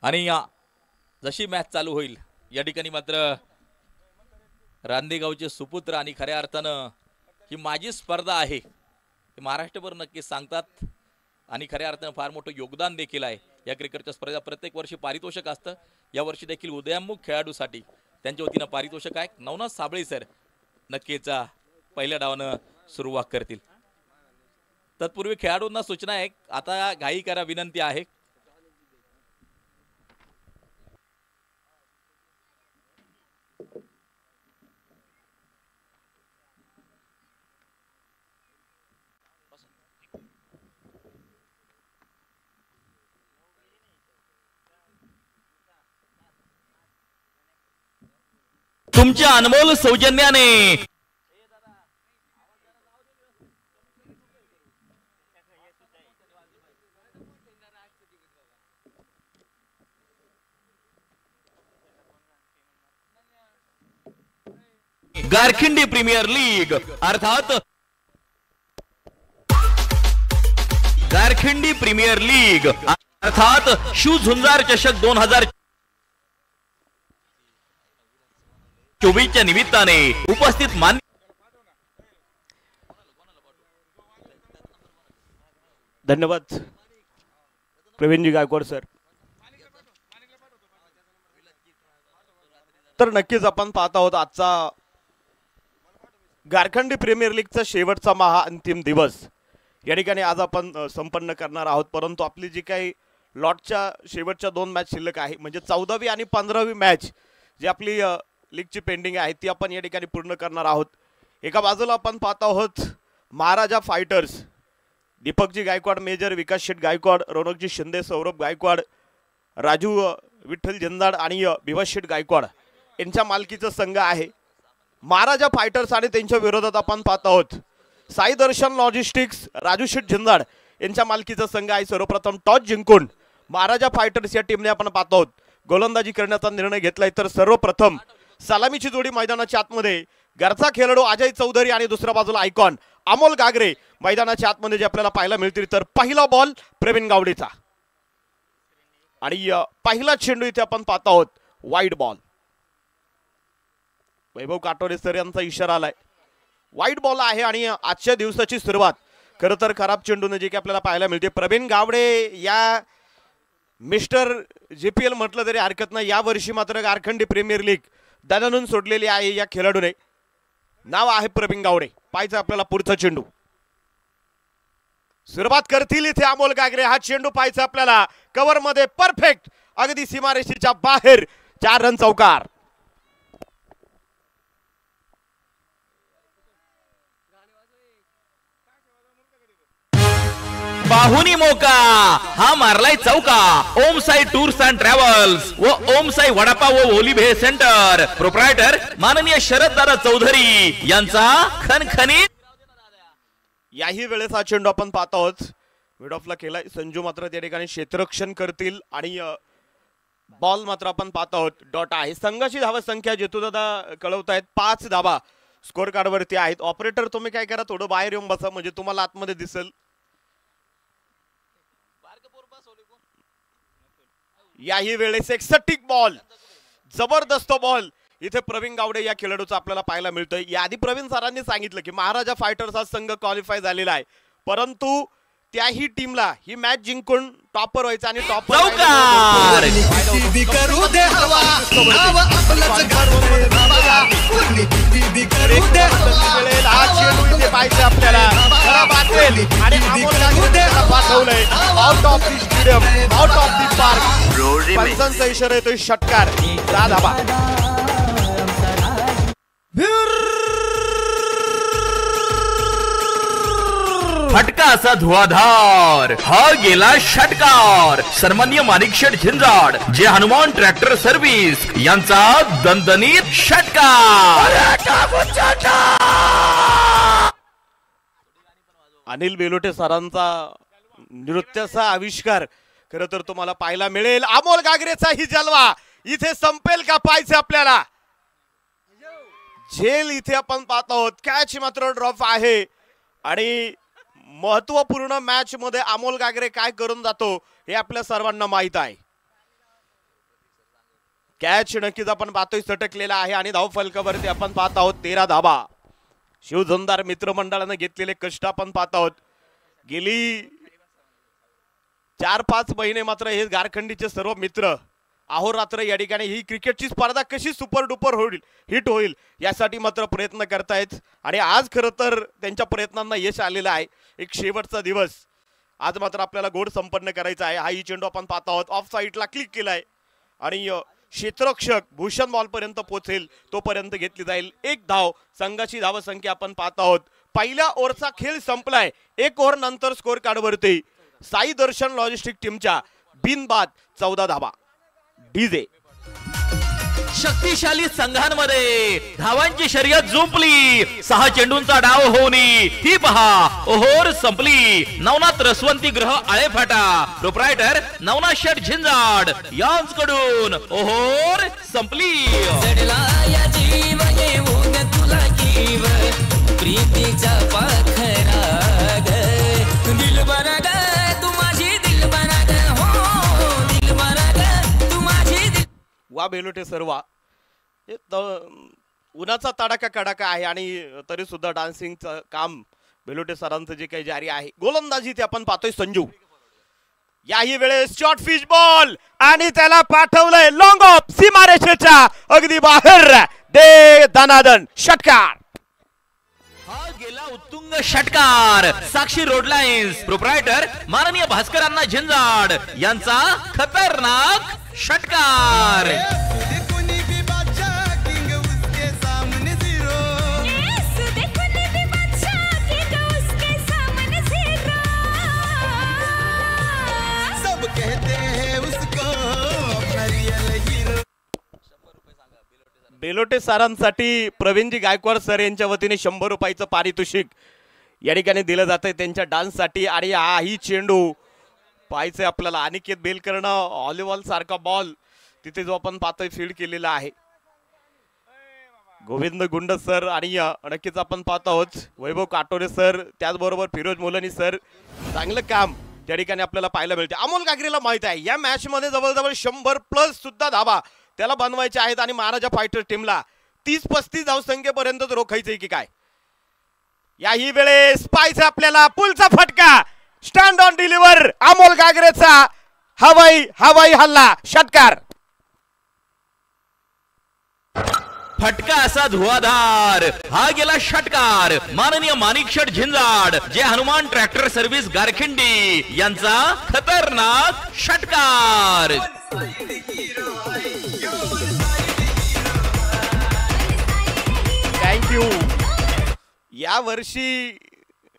आणि जशी मॅच चालू होईल या ठिकाणी मात्र रांदेगावचे सुपुत्र आणि खऱ्या अर्थानं ही माझी स्पर्धा आहे हे महाराष्ट्रभर नक्कीच सांगतात आणि खऱ्या अर्थानं फार मोठं योगदान देखील आहे या क्रिकेटच्या स्पर्धेला। प्रत्येक वर्षी पारितोषिक असतं, या वर्षी देखील उदयोन्मुख खेळाडूसाठी त्यांच्या वतीनं पारितोषिक आहे। नवनाथ साबळे सर नक्कीच पहिल्या डावानं सुरुवात करतील। तत्पूर्वी खेळाडूंना सूचना आहे, आता घाई करा विनंती आहे। तुमच्या अनमोल सौजन्याने गारखिंडी प्रीमियर लीग अर्थात गारखिंडी प्रीमियर लीग अर्थात शिव झुंजार चषक 2024च्या निमित्ताने उपस्थित मान्य धन्यवाद प्रवीणजी गायकवाड सर। तर नक्कीच आपण पाहत आहोत आजचा गारखंडी प्रीमियर लीगचा शेवटचा महाअंतिम दिवस या ठिकाणी आज आपण संपन्न करणार आहोत। परंतु आपली जी काही लॉटच्या शेवटच्या 2 मॅच शिल्लक आहे म्हणजे 14वी आणि 15वी मॅच जी आपली लीगची पेंडिंग आहे ती आपण या ठिकाणी पूर्ण करणार आहोत। एका बाजूला आपण पाहत आहोत महाराजा फायटर्स, दीपकजी गायकवाड मेजर, विकास शेठ गायकवाड, रौनकजी शिंदे, सौरभ गायकवाड, राजू विठ्ठल जिंदाड आणि विभास शेठ गायकवाड यांच्या मालकीचा संघ आहे। महाराजा फायटर्स आणि त्यांच्या विरोधात आपण पाहत आहोत साई दर्शन लॉजिस्टिक्स, राजू शेठ जिंदाड यांच्या मालकीचा संघ आहे। सर्वप्रथम टॉस जिंकून महाराजा फायटर्स या टीमने आपण पाहत आहोत गोलंदाजी करण्याचा निर्णय घेतलाय। तर सर्वप्रथम सलामीची जोडी मैदानाच्या आतमध्ये घरचा खेळाडू अजय चौधरी आणि दुसऱ्या बाजूला आयकॉन अमोल गागरे मैदानाच्या आतमध्ये जे आपल्याला पाहायला मिळतील। तर पहिला बॉल प्रवीण गावडेचा आणि पहिला चेंडू इथे आपण पाहत आहोत वाईड बॉल। वैभव काटोरे सर यांचा इशारा आलाय, वाईड बॉल आहे आणि आजच्या दिवसाची सुरुवात खरं तर खराब चेंडूने जे की आपल्याला पाहायला मिळते। प्रवीण गावडे या मिस्टर JPL म्हटलं तरी हरकत नाही, या वर्षी मात्र गारखंडी प्रीमियर लीग दणानून सोडलेली आहे या खेळाडूने, नाव आहे प्रवीण गावडे। पाहायचं आपल्याला पुढचा चेंडू, सुरुवात करतील इथे अमोल गागरे। हा चेंडू पाहायचा आपल्याला कव्हर मध्ये परफेक्ट अगदी सीमारेषेच्या बाहेर 4 रन चौकार। बाहुनी मोका हा मारलाय चौका। ओम साई टूर्स अँड ट्रॅव्हल्स व ओम साई वडापाव व ओली भेळ सेंटर प्रोप्रायटर माननीय शरददादा चौधरी यांचा खणखणीत। याही वेळेस हा चेंडू आपण पाहत आहोत मिड ऑफला केलाय संजू, मात्र त्या ठिकाणी क्षेत्ररक्षण करतील आणि बॉल मात्र आपण पाहत आहोत डॉट आहे। संघाची धावा संख्या जेतूदादा कळवतायत 5 धावा स्कोर कार्ड वरती आहेत। ऑपरेटर तुम्ही काय करा, थोडं बाहेर येऊन बसा म्हणजे तुम्हाला आतमध्ये दिसेल। याही वेळेस एक सटीक बॉल, जबरदस्त बॉल इथे प्रवीण गावडे या खेळाडूचा आपल्याला पाहायला मिळतोय। याआधी प्रवीण सरांनी सांगितलं की महाराजा फायटर्स हा संघ क्वालिफाय झालेला आहे, परंतु त्याही टीमला ही मॅच जिंकून टॉपर व्हायचं आणि टॉपर पाहिजे आपल्याला पाठवलंय out of the stadium, out of the park. पंचांचा इशारा येतोय षटकार, 10 धावा। फटका असा धुआधार, हा गेला षटकार। सन्माननीय माणिक शेठ झिंजाड जे हनुमान ट्रॅक्टर सर्व्हिस यांचा दणदणीत षटकार। अनिल बेलोटे सरांचा नृत्याचा आविष्कार खरं तर तुम्हाला पाहायला मिळेल। अमोल गागरेचा ही जलवा इथे संपेल का पाहायचं आपल्याला। झेल इथे आपण पाहत आहोत, कॅच मात्र ड्रॉप आहे आणि महत्वपूर्ण मॅच मध्ये अमोल गागरे काय करून जातो हे आपल्या सर्वांना माहित आहे। कॅच नक्कीच आपण पाहतोय सटकलेला आहे आणि धाव फलकावरती आपण पाहत आहोत 13 धाबा. शिवजमदार मित्रमंडळाने घेतलेले कष्ट आपण पाहत आहोत. गेली 4-5 महिने मात्र हे झारखंडीचे सर्व मित्र अहोरात्र या ठिकाणी ही क्रिकेटची स्पर्धा कशी सुपर डुपर होईल, हिट होईल यासाठी मात्र प्रयत्न करतायत आणि आज खरं तर त्यांच्या प्रयत्नांना यश आलेलं आहे. एक शेवटचा दिवस आज मात्र आपल्याला गोड संपन्न करायचा आहे. हा ही चेंडू आपण पाहत आहोत, ऑफ साईडला क्लिक केलाय आणि क्षेत्ररक्षक भूषण बॉल पर्यंत पोहोचेल तोपर्यंत घेतली जाईल. एक धाव. संघाची धावसंख्या आपण पाहत आहोत. पहिल्या ओव्हरचा खेळ संपलाय. एक ओव्हर नंतर स्कोर कार्डवरती साई दर्शन लॉजिस्टिक टीमच्या बिनबाद 14 धावा. डीजे शक्तिशाली संघांमध्ये धावांची शर्यत जुंपली. 6 चेंडूंचा डाव होऊन ही पहा ओहोर संपली. नवनाथ रसवंती ग्रह आळेफाटा प्रोप्रायटर नवनाथ शेठ झिंजाड यांकडून ओहोर संपली. प्रीतीचा पाखरा दिल बना तू माझी दिल बना हो दिल बना तू माझी. वा बेलोटे सर्वा उन्हाचा तडाका कडाका आहे आणि तरी सुद्धा डान्सिंगचं काम बेलोटे सरांचं जे काही जारी आहे. गोलंदाजी ते आपण पाहतोय संजू. याही वेळेस शॉर्ट फिश बॉल आणि त्याला पाठवलंय लॉंग ऑफ सीमारेषेच्या अगदी बाहेर. दे दनादन षटकार. हा गेला उत्तुंग षटकार. साक्षी रोड लाईन्स प्रोप्रायटर माननीय भास्करांना झिंजाड यांचा खतरनाक षटकार. बेलोटे सरांसाठी प्रवीणजी गायकवाड सर यांच्या वतीने 100 रुपयाचं पारितोषिक या ठिकाणी दिलं जातंय त्यांच्या डान्ससाठी. आणि हा ही चेंडू पाहायचंय आपल्याला. अनिकेत बेलकरनं व्हॉलीबॉल सारखा बॉल तिथे जो आपण पाहतोय फील्ड केलेला आहे. गोविंद गुंड सर आणि नक्कीच आपण पाहत आहोत वैभव काटोरे सर त्याचबरोबर फिरोज मोलनी सर. चांगलं काम त्या ठिकाणी आपल्याला पाहायला मिळते. अमोल गागरेला माहित आहे या मॅच मध्ये जवळजवळ 100+ सुद्धा धाबा त्याला बनवायचे आहेत आणि महाराजा फायटर टीमला 30-35 धावसंख्येपर्यंत रोखायचंय की काय. याही वेळेस पाहायचं आपल्याला पुलचा फटका. स्टँड ऑन डिलिव्हर अमोल गागरेचा हवाई हल्ला षटकार. फटका असा धुवाधार. हा गेला षटकार. माननीय माणिक शेठ झिंजाड जे हनुमान ट्रॅक्टर सर्व्हिस गारखिंडी यांचा खतरनाक षटकार. थँक्यू. या वर्षी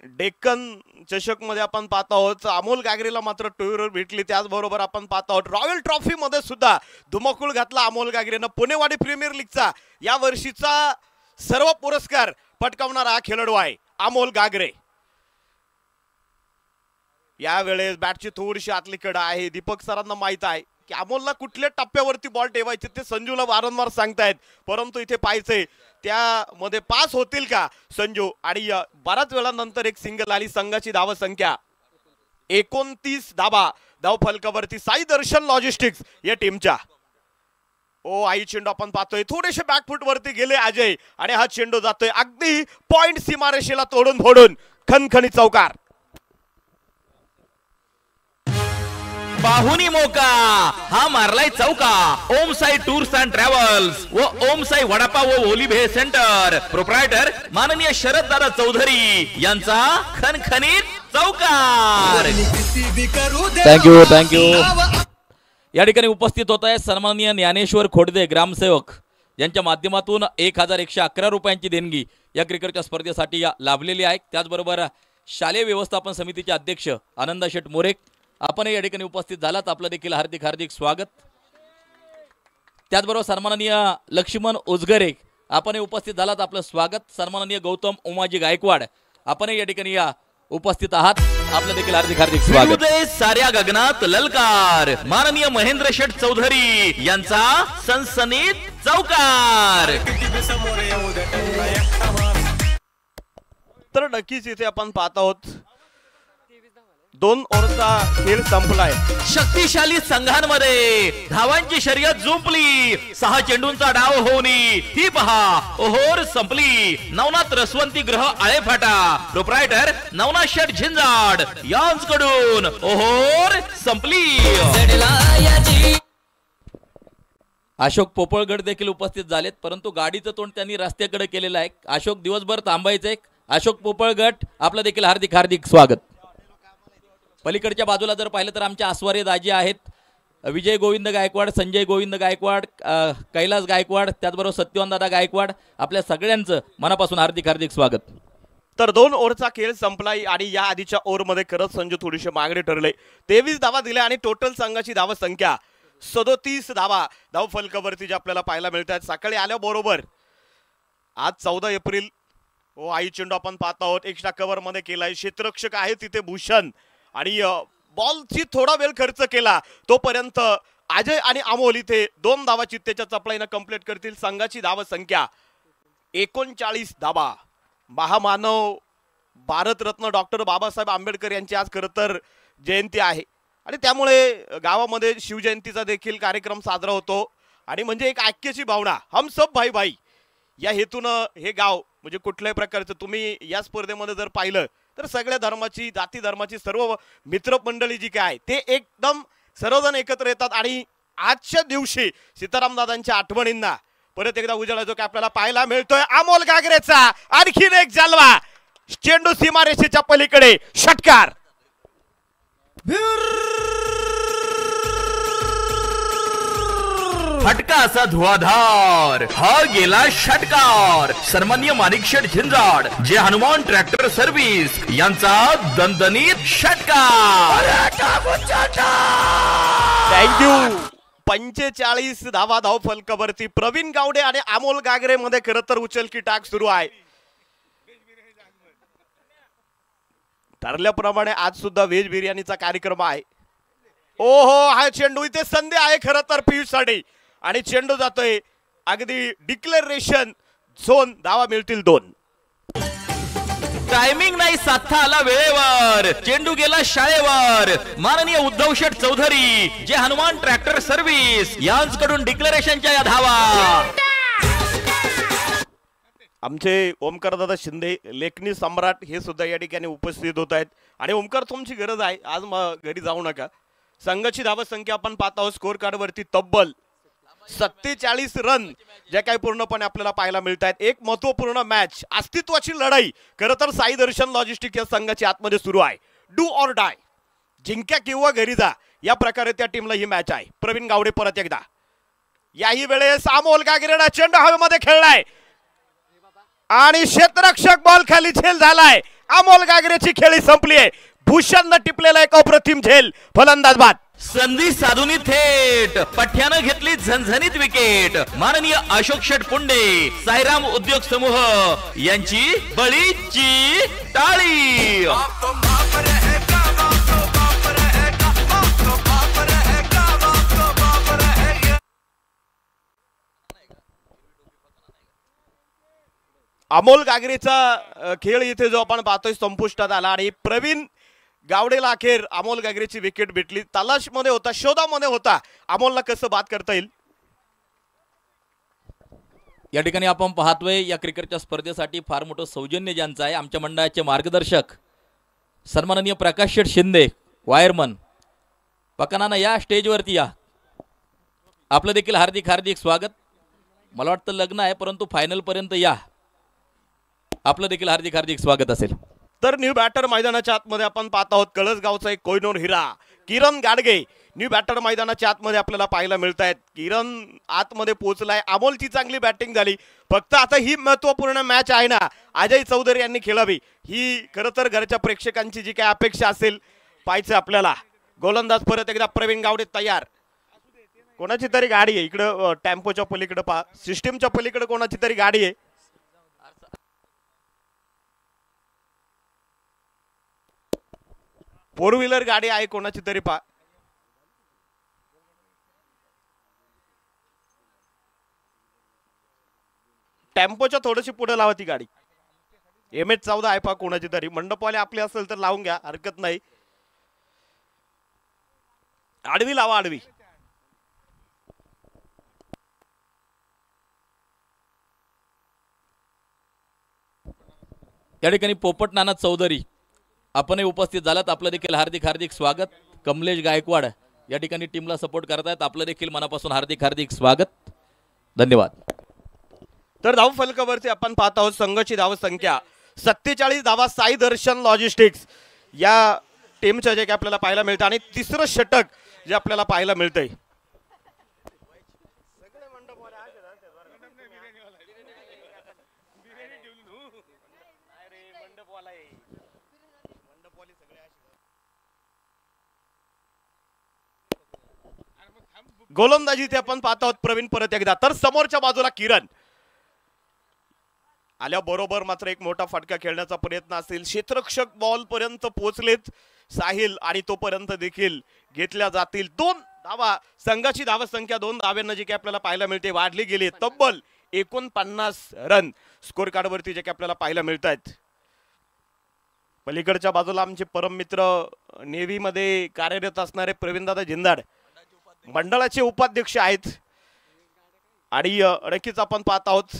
डेक्कन चषक मध्ये आपण पाहत आहोत अमोल गागरेला मात्र 2 व्हीलर भेटली. त्याचबरोबर आपण पाहत आहोत रॉयल ट्रॉफी मध्ये सुद्धा धुमाकूळ घातला अमोल गागरेनं. पुणेवाडी प्रीमियर लीगचा या वर्षीचा सर्व पुरस्कार पटकावणारा हा खेळाडू आहे अमोल गागरे. यावेळेस बॅटची थोडीशी आतलीकडे आहे. दीपक सरांना माहित आहे की अमोलला कुठल्या टप्प्यावरती बॉल ठेवायचे ते संजूला वारंवार सांगतायत. परंतु इथे पाहायचंय त्यामध्ये पास होतील का संजू. आणि बराच वेळानंतर एक सिंगल आली. संघाची धावसंख्या 29 धावा. धाव फलकावरती साई दर्शन लॉजिस्टिक्स या टीमच्या. आई चेंडू आपण पाहतोय थोडेसे बॅकफुट वरती गेले अजय आणि हा चेंडू जातोय अगदी पॉइंट सीमारेषेला तोडून फोडून खणखणी चौकार. पाहुनी मोका हा मारलाय चौका. ओम साई टूर्स अँड ट्रॅव्हल्स व ओम साई वडापाव व ओली भेळ सेंटर प्रोप्रायटर माननीय शरद दादा चौधरी यांचा खणखणीत चौकार. थँक्यू. या ठिकाणी उपस्थित होत आहे सन्माननीय ज्ञानेश्वर खोडदे ग्रामसेवक यांच्या माध्यमातून 1111 रुपयांची देणगी या क्रिकेटच्या स्पर्धेसाठी लाभलेली आहे. त्याचबरोबर शालेय व्यवस्थापन समितीचे अध्यक्ष आनंदा शेठ मोरे आपण या ठिकाणी उपस्थित झालात. आपलं देखील हार्दिक स्वागत. त्याचबरोबर सन्माननीय लक्ष्मण उजगरे आपण उपस्थित झालात. आपलं स्वागत. सन्माननीय गौतम उमाजी गायकवाड आपण या ठिकाणी उपस्थित आहात. आपलं देखील हार्दिक स्वागत. साऱ्या गगनात ललकार माननीय महेंद्र शेठ चौधरी यांचा सनसनीत चौकार. तर नक्कीच इथे आपण पाहत आहोत 2 ओव्हरचा खेळ संपलाय. शक्तिशाली संघांमध्ये धावांची शर्यत जुंपली. 6 चेंडूंचा डाव होऊनी ती पहा ओहोर संपली. नवनाथ रसवंती ग्रह आळेफाटा प्रोप्रायटर नवनाथ शेठ झिंजाड यांच्याकडून ओहोर संपली. अशोक पोपळगड देखील उपस्थित झालेत, परंतु गाडीचं तोंड त्यांनी रस्त्याकडे केलेलं आहे. अशोक दिवसभर थांबायचंय. अशोक पोपळगट आपलं देखील हार्दिक हार्दिक स्वागत. पलीकडच्या बाजूला जर पाहिलं तर आमच्या आस्वारे दाजी आहेत. विजय गोविंद गायकवाड, संजय गोविंद गायकवाड, कैलास गायकवाड, त्याचबरोबर सत्यवान दादा गायकवाड, आपल्या सगळ्यांचं मनापासून हार्दिक हार्दिक स्वागत. तर 2 ओव्हरचा खेळ संपलाय आणि या आधीच्या ओव्हरमध्ये खरंच संजू थोडीशी मागणी ठरले. 23 धावा दिल्या आणि टोटल संघाची धावा संख्या 37 धावा धाव फलकावरती जे आपल्याला पाहायला मिळतात. सकाळी आल्याबरोबर आज 14 एप्रिल आई चेंडू आपण पाहत आहोत. एक्स्ट्रा कव्हर मध्ये केलाय. क्षेत्ररक्षक आहे तिथे भूषण आणि बॉलची थोडा वेळ खर्च केला तोपर्यंत अजय आणि अमोल इथे 2 धावा चित्तेच्या चपळाईनं कंप्लीट करतील. संघाची धाव संख्या 39 धावा. महामानव भारतरत्न डॉक्टर बाबासाहेब आंबेडकर यांची आज खरं तर जयंती आहे आणि त्यामुळे गावामध्ये शिवजयंतीचा देखील कार्यक्रम साजरा होतो आणि म्हणजे एक ऐक्याची भावना हम सब भाई भाई या हेतूनं हे गाव म्हणजे कुठल्याही प्रकारचं तुम्ही या स्पर्धेमध्ये जर पाहिलं तर सगळ्या धर्माची जाती धर्माची सर्व मित्रमंडळी जी काय ते एकदम सर्वजण एकत्र येतात आणि आजच्या दिवशी सीतारामदादांच्या आठवणींना परत एकदा उजाळा जो की आपल्याला पाहायला मिळतोय. अमोल गागरेचा आणखीन एक जलवा. चेंडू सीमारेषेच्या पलीकडे षटकार. फटका असा धुआधार हा गेला षटकार. सन्माननीय माणिक शेठ झिंजाड जे हनुमान ट्रॅक्टर सर्व्हिस यांचा दणदणीत षटकार. थँक्यू. 45 धावा धाव फलकावरती. प्रवीण गावडे आणि अमोल गागरे मध्ये खरं तर उचलकी टाक सुरू आहे. ठरल्याप्रमाणे आज सुद्धा व्हेज बिर्याणीचा कार्यक्रम आहे. ओहो हा चेंडू इथे संधी आहे खरं तर पियुष साठी आणि चेंडू जातोय अगदी डिक्लेरेशन झोन. धावा मिळतील 2. टायमिंग नाही साधता आला वेळेवर. चेंडू गेला शाळेवर. माननीय उद्धव शेठ चौधरी जे हनुमान ट्रॅक्टर सर्व्हिस यांच्याकडून डिक्लेरेशनच्या या धावा. आमचे ओमकार दादा शिंदे लेखनी सम्राट हे सुद्धा या ठिकाणी उपस्थित होत आहेत आणि ओमकार तुमची गरज आहे आज घरी जाऊ नका. संघाची धावा संख्या आपण पाहत आहोत स्कोर कार्ड वरती तब्बल 47 रन ज्या काही पूर्णपणे आपल्याला पाहायला मिळत आहेत. एक महत्वपूर्ण मॅच अस्तित्वाची लढाई खरं तर साई दर्शन लॉजिस्टिक या संघाची आतमध्ये सुरू आहे. डू ऑर डाय जिंक्या किंवा घरी जा या प्रकारे त्या टीमला ही मॅच आहे. प्रवीण गावडे परत एकदा. याही वेळेस अमोल गागरेने चेंडू हवेमध्ये खेळलाय आणि क्षेत्ररक्षक बॉल खाली झेल झालाय. अमोल गागरेची खेळी संपली आहे. भूषणनं टिपलेला एक अप्रतिम झेल. फलंदाज बाद. संधी साधूनी थेट पठ्यानं घेतली झणझणीत विकेट. माननीय अशोक शेठ पुंडे साईराम उद्योग समूह यांची बळीची टाळी. अमोल गागरेचा खेळ इथे जो आपण पाहतोय संपुष्टात आला आणि प्रवीण गावडेला अखेर अमोल गागरेची विकेट भेटली. तलाश मध्ये होता, शोधामध्ये होता. अमोलला कसं बाद करता येईल या ठिकाणी आपण पाहतोय. या क्रिकेटच्या स्पर्धेसाठी फार मोठं सौजन्य ज्यांचं आहे आमच्या मंडळाचे मार्गदर्शक सन्माननीय प्रकाश शेठ शिंदे वायरमन पकनाना या स्टेजवरती या. आपलं देखील हार्दिक हार्दिक स्वागत. मला वाटतं लग्न आहे परंतु फायनल पर्यंत या. आपलं देखील हार्दिक हार्दिक स्वागत असेल. तर न्यू बॅटर मैदानाच्या आतमध्ये आपण पाहत आहोत कळसगावचा एक कोहिनूर हिरा किरण गाडगे न्यू बॅटर मैदानाच्या आतमध्ये आपल्याला पाहायला मिळत आहेत. किरण आतमध्ये पोहोचलाय. अमोलची चांगली बॅटिंग झाली. फक्त आता ही महत्वपूर्ण मॅच आहे ना अजय चौधरी यांनी खेळावी ही खरं तर घरच्या प्रेक्षकांची जी काही अपेक्षा असेल पाहायचं आपल्याला. गोलंदाज परत एकदा प्रवीण गावडे तयार. कोणाची तरी गाडी आहे इकडं टेम्पोच्या पलीकडे पहा. सिस्टीमच्या पलीकडे कोणाची तरी गाडी आहे. फोर व्हीलर गाडी आहे कोणाची तरी पहा. टेम्पोच्या थोडीशी पुढे लावा ती गाडी. MS-14 आहे पहा कोणाची तरी. मंडपवाले आपले असेल तर लावून घ्या हरकत नाही. आडवी लावा आडवी. या ठिकाणी पोपट नाना चौधरी आपणही उपस्थित झालात. आपलं देखील हार्दिक हार्दिक स्वागत. कमलेश गायकवाड या ठिकाणी टीमला सपोर्ट करतायत. आपलं देखील मनापासून हार्दिक हार्दिक स्वागत. धन्यवाद. तर धाव फलकावरती आपण पाहत आहोत संघाची धाव संख्या 47 धावा साई दर्शन लॉजिस्टिक्स या टीमच्या जे की आपल्याला पाहायला मिळतं आणि तिसरं षटक जे आपल्याला पाहायला मिळतंय. गोलंदाजी ते आपण पाहत आहोत प्रवीण परत एकदा. तर समोरच्या बाजूला किरण आल्याबरोबर मात्र एक मोठा फटका खेळण्याचा प्रयत्न असेल. क्षेत्ररक्षक बॉल पर्यंत पोहोचलेत साहिल आणि तोपर्यंत देखील घेतल्या जातील 2 धावा. संघाची धावा संख्या 2 धाव्यांना जे की आपल्याला पाहायला मिळते वाढली गेली. तब्बल 49 रन स्कोर कार्ड वरती जे की आपल्याला पाहायला मिळत आहेत. पलीकडच्या बाजूला आमचे परम मित्र नेव्ही मध्ये कार्यरत असणारे प्रवीणदादा जिंदाड मंडळाचे उपाध्यक्ष आहेत आणि नक्कीच आपण पाहत आहोत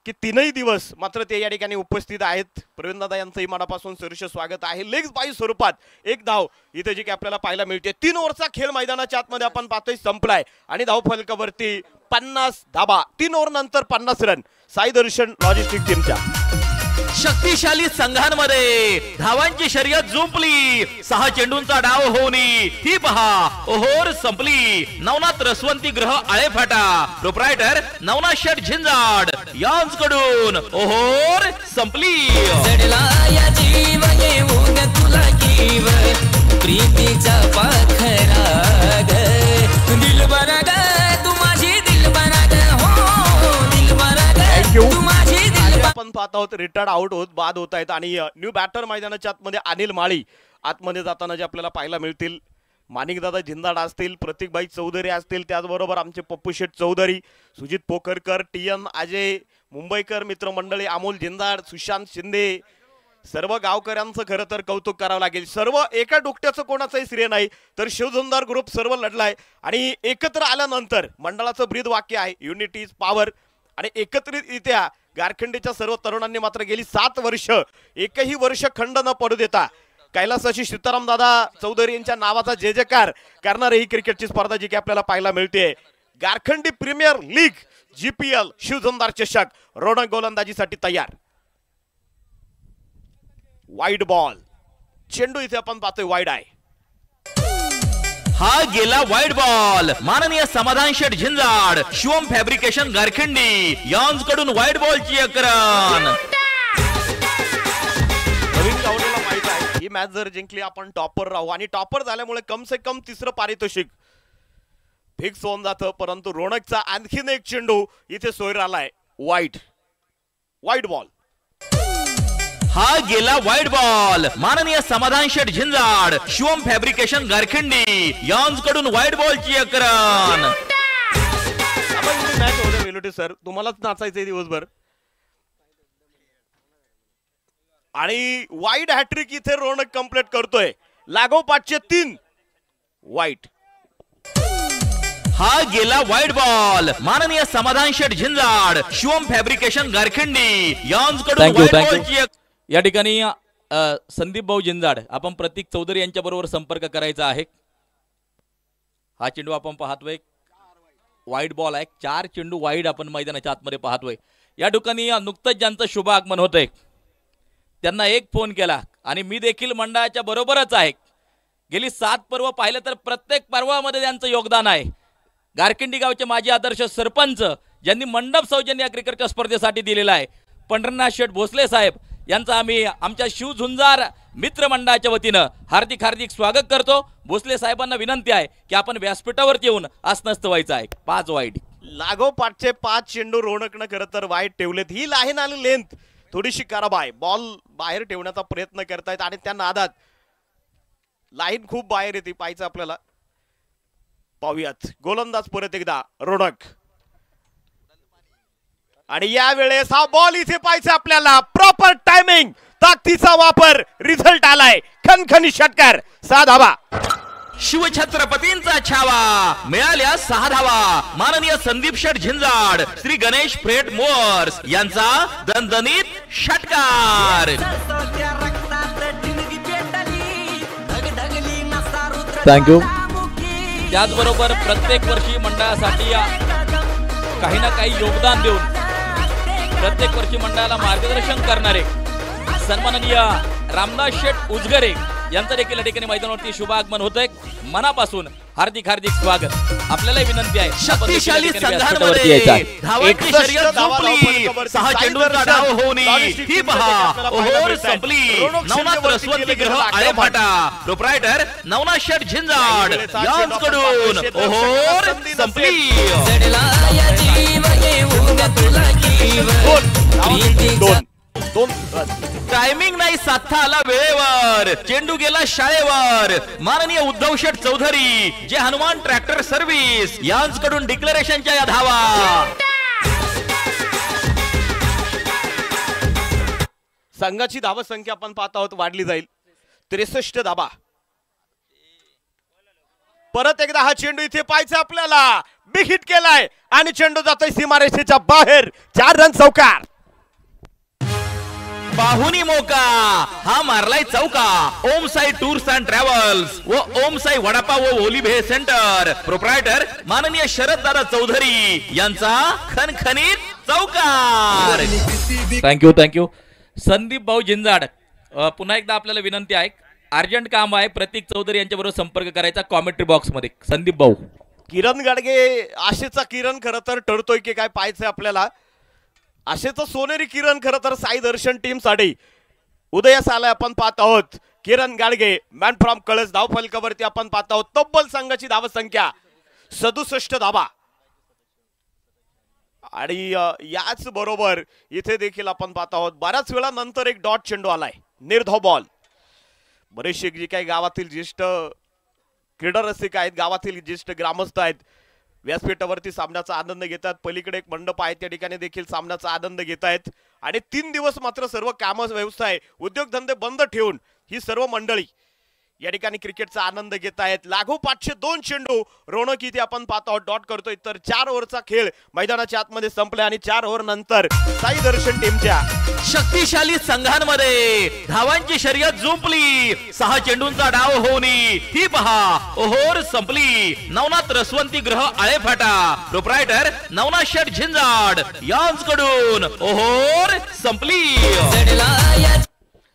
की 3 दिवस मात्र ते या ठिकाणी उपस्थित आहेत. प्रवीणदादा यांचंही मनापासून सहर्ष स्वागत आहे. लेग बाय स्वरूपात एक धाव इथे जी की आपल्याला पाहायला मिळते. 3 ओव्हरचा खेळ मैदानाच्या आतमध्ये आपण पाहतोय संपलाय आणि धाव फलकावरती 50 धाबा. 3 ओव्हर नंतर 50 रन साई दर्शन लॉजिस्टिक टीमच्या. शक्तिशाली संघांमध्ये धावांची शर्यत जुंपली. 6 चेंडूंचा डाव होणी ही पहा ओहोर संपली. नवनाथ रसवंती ग्रह आळेफाटा प्रोप्रायटर नवनाथ शेठ झिंजाड यांकडून ओहोर संपली. प्रीतीचा पाखरा दिल बरा तू माझी दिल बरा हो दिल बरा तू माझी. आपण पाहत आहोत रिटायर्ड आउट होत बाद होत आहेत आणि न्यू बॅटर मैदानाच्या आतमध्ये अनिल माळी आतमध्ये जाताना जे आपल्याला पाहायला मिळतील. माणिकदादा झिंदाड असतील, प्रतीकभाई चौधरी असतील, त्याचबरोबर आमचे पप्पू शेठ चौधरी, सुजित पोखरकर, टीएन अजय मुंबईकर मित्रमंडळी, अमोल झिंदाड, सुशांत शिंदे, सर्व गावकऱ्यांचं खरं तर कौतुक करावं लागेल. सर्व एका डोक्याचं कोणाचंही श्रेय नाही तर शिवझुंदार ग्रुप सर्व लढलाय आणि एकत्र आल्यानंतर मंडळाचं ब्रीद वाक्य आहे युनिटी इज पॉवर आणि एकत्रितरित्या गारखंडीच्या सर्व तरुणांनी मात्र गेली 7 वर्ष एकही वर्ष खंड न पडू देता कैलासाशी सीताराम दादा चौधरी यांच्या नावाचा जय जयकार करणारी ही क्रिकेटची स्पर्धा जी की आपल्याला पाहायला मिळते. गारखंडी प्रीमियर लीग जीपीएल शिवझुंदार चषक. रोणक गोलंदाजीसाठी तयार. वाईड बॉल चेंडू इथे आपण पाहतोय वाईड आहे. हा गेला वाईड बॉल. माननीय समाधान शेठ झिंजाड शिवम फॅब्रिकेशन गारखंडी यांकडून वाईड बॉलची एक रन. नवीन गावलेला माहिती आहे ही मॅच जर जिंकली आपण टॉपर राहू आणि टॉपर झाल्यामुळे कम से कम 3रं पारितोषिक फिक्स होऊन जातं. परंतु रोणकचा आणखीन एक चेंडू इथे सोयीर आलाय. Wide ball. हा गेला वाईड बॉल. माननीय समाधान शेठ झिंजाड शिवम फॅब्रिकेशन गारखंडी यांकडून वाईड बॉलची एक रन. मॅच होते वेलोटी सर तुम्हालाच नाचायचंय दिवसभर आणि वाईड हॅट्रिक इथे रोणक कंप्लीट करतोय. लागोपाठचे 3 वाईट. हा गेला वाईड बॉल. माननीय समाधान शेठ झिंजाड शिवम फॅब्रिकेशन गारखंडी यांकडून वाईड बॉलची एक. या ठिकाणी संदीप भाऊ जिंजाड आपण प्रतीक चौधरी यांच्या बरोबर संपर्क करायचा आहे. हा चेंडू आपण पाहतोय वाईड बॉल आहे. 4 चेंडू वाईड आपण मैदानाच्या आतमध्ये पाहतोय. या ठिकाणी नुकतंच ज्यांचं शुभ आगमन होतंय त्यांना एक फोन केला आणि मी देखील मंडळाच्या बरोबरच आहे. गेली 7 पर्व पाहिलं तर प्रत्येक पर्वामध्ये त्यांचं योगदान आहे. गारखंडी गावचे माजी आदर्श सरपंच ज्यांनी मंडप सौजन्य या क्रिकेटच्या स्पर्धेसाठी दिलेला आहे पंढरनाथ शेठ भोसले साहेब यांचं आम्ही आमच्या शिवझुंजार मित्र मंडळाच्या वतीनं हार्दिक हार्दिक स्वागत करतो. भोसले साहेबांना विनंती आहे की आपण व्यासपीठावरती येऊन अस्वस्थ व्हायचं आहे. 5 वाईड. लागोपाठचे 5 चेंडू रोणकनं खरं तर वाईट ठेवलेत. ही लाईन आणि लेंथ थोडीशी खराब आहे. बॉल बाहेर ठेवण्याचा प्रयत्न करतायत आणि त्या नादात लाईन खूप बाहेर येते. पाहायचं आपल्याला. पाहूयात गोलंदाज परत एकदा रोणक आणि यावेळेस हा बॉल इथे पाहायचा आपल्याला. प्रॉपर टायमिंग ताकदीचा वापर रिझल्ट आलाय. खनखनी षटकार 6 धावा. शिवछत्रपतींचा छावा मिळाल्या 6 धावा माननीय संदीप शेठ झिंजाड श्री गणेश फ्रेट मोअर्स यांचा दणदणीत षटकार. थँक्यू. त्याचबरोबर प्रत्येक वर्षी मंडळासाठी काही ना काही योगदान देऊन प्रत्येक वर्षी मंडळाला मार्गदर्शन करणारे सन्माननीय रामदास शेठ उजगरे यांचं देखील या ठिकाणी मैदानावरती शुभागमन होतंय. मनापासून हार्दिक हार्दिक स्वागत. आपल्याला विनंती आहे शक्तिशाली संघांमध्ये धावांची शर्यत संपली. 6 चेंडूंचा डाव होऊन ही पहा ओव्हर संपली. नवनाथ रसवंतीगृह आळेफाटा प्रोप्रायटर नवनाथ शेठ झिंजाड यांच्याकडून ओव्हर संपली. दोन टायमिंग नाही साधता आला वेळेवर. चेंडू गेला शाळेवर. माननीय उद्धव शेठ चौधरी जे हनुमान ट्रॅक्टर सर्व्हिस यांच्याकडून डिक्लेरेशनच्या या धावा. संघाची धावा संख्या आपण पाहत आहोत वाढली जाईल. 63 धावा. परत एकदा हा चेंडू इथे पाहायचा आपल्याला. बिग हिट केलाय आणि चेंडू जातोय सीमारेषेच्या बाहेर. 4 रन चौकार. पाहुणी मोका हा मारलाय चौका. ओम साई टूर्स अँड ट्रॅव्हल्स व ओम साई वडापाव व ओलिभे सेंटर प्रोप्रायटर माननीय शरद दादा चौधरी यांचा खणखणीत चौकार. थँक्यू. संदीप भाऊ झिंजाड पुन्हा एकदा आपल्याला विनंती आहे. अर्जंट काम आहे. प्रतीक चौधरी यांच्याबरोबर संपर्क करायचा कॉमेंट्री बॉक्स मध्ये. संदीप भाऊ. किरण गाडगे आशेचा किरण खरं तर ठरतोय की काय पाहायचंय आपल्याला. आशेचं सोनेरी किरण खरं तर साई दर्शन टीम साठी उदयास आलाय आपण पाहत आहोत. किरण गाडगे मॅन फ्रॉम कळस धाव फलकावरती आपण पाहत आहोत. तब्बल संघाची धाव संख्या 67 धावा. आणि याच बरोबर इथे देखील आपण पाहत आहोत बऱ्याच वेळा नंतर एक डॉट चेंडू आलाय. निर्धाव बॉल. बरेचसे जे काही गावातील ज्येष्ठ क्रीडा रसिक आहेत गावातील ज्येष्ठ ग्रामस्थ आहेत व्यासपीठावरती सामन्याचा आनंद घेतात. पलीकडे एक मंडप आहे त्या ठिकाणी देखील सामन्याचा आनंद घेत आहेत. आणि 3 दिवस मात्र सर्व काम व्यवसाय उद्योगधंदे बंद ठेवून ही सर्व मंडळी या ठिकाणी क्रिकेटचा आनंद घेत आहेत. लागोपाठचे 2 चेंडू रोनक इथे आपण पाहतो आहोत डॉट करतोय. तर 4 ओव्हरचा खेळ मैदानाच्या आतमध्ये संपला आणि 4 ओव्हर नंतर साई दर्शन टीमच्या शक्तिशाली संघांमध्ये धावांची शर्यत जुंपली. 6 चेंडूंचा डाव होऊन ही पहा ओव्हर संपली. नवनाथ रसवंतीगृह आळेफाटा प्रोप्रायटर नवनाथ शेठ झिंजाड यांच्याकडून ओव्हर संपली.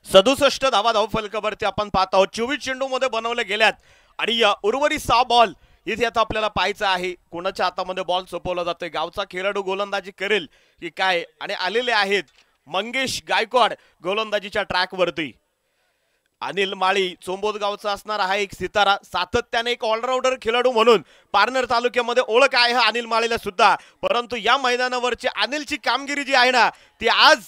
67 धावा धाव फलकावरती आपण पाहत आहोत. 24 चेंडू मध्ये बनवले गेल्यात आणि उर्वरित 6 बॉल इथे आता आपल्याला पाहायचं आहे कोणाच्या हातामध्ये बॉल सोपवला जातोय. गावचा खेळाडू गोलंदाजी करेल की काय. आणि आलेले आहेत मंगेश गायकवाड गोलंदाजीच्या ट्रॅक वरती. अनिल माळी चोंबोद गावचा असणार हा एक सितारा. सातत्याने एक ऑलराऊंडर खेळाडू म्हणून पारनेर तालुक्यामध्ये ओळख आहे अनिल माळीला सुद्धा. परंतु या मैदानावरची अनिलची कामगिरी जी आहे ना ती आज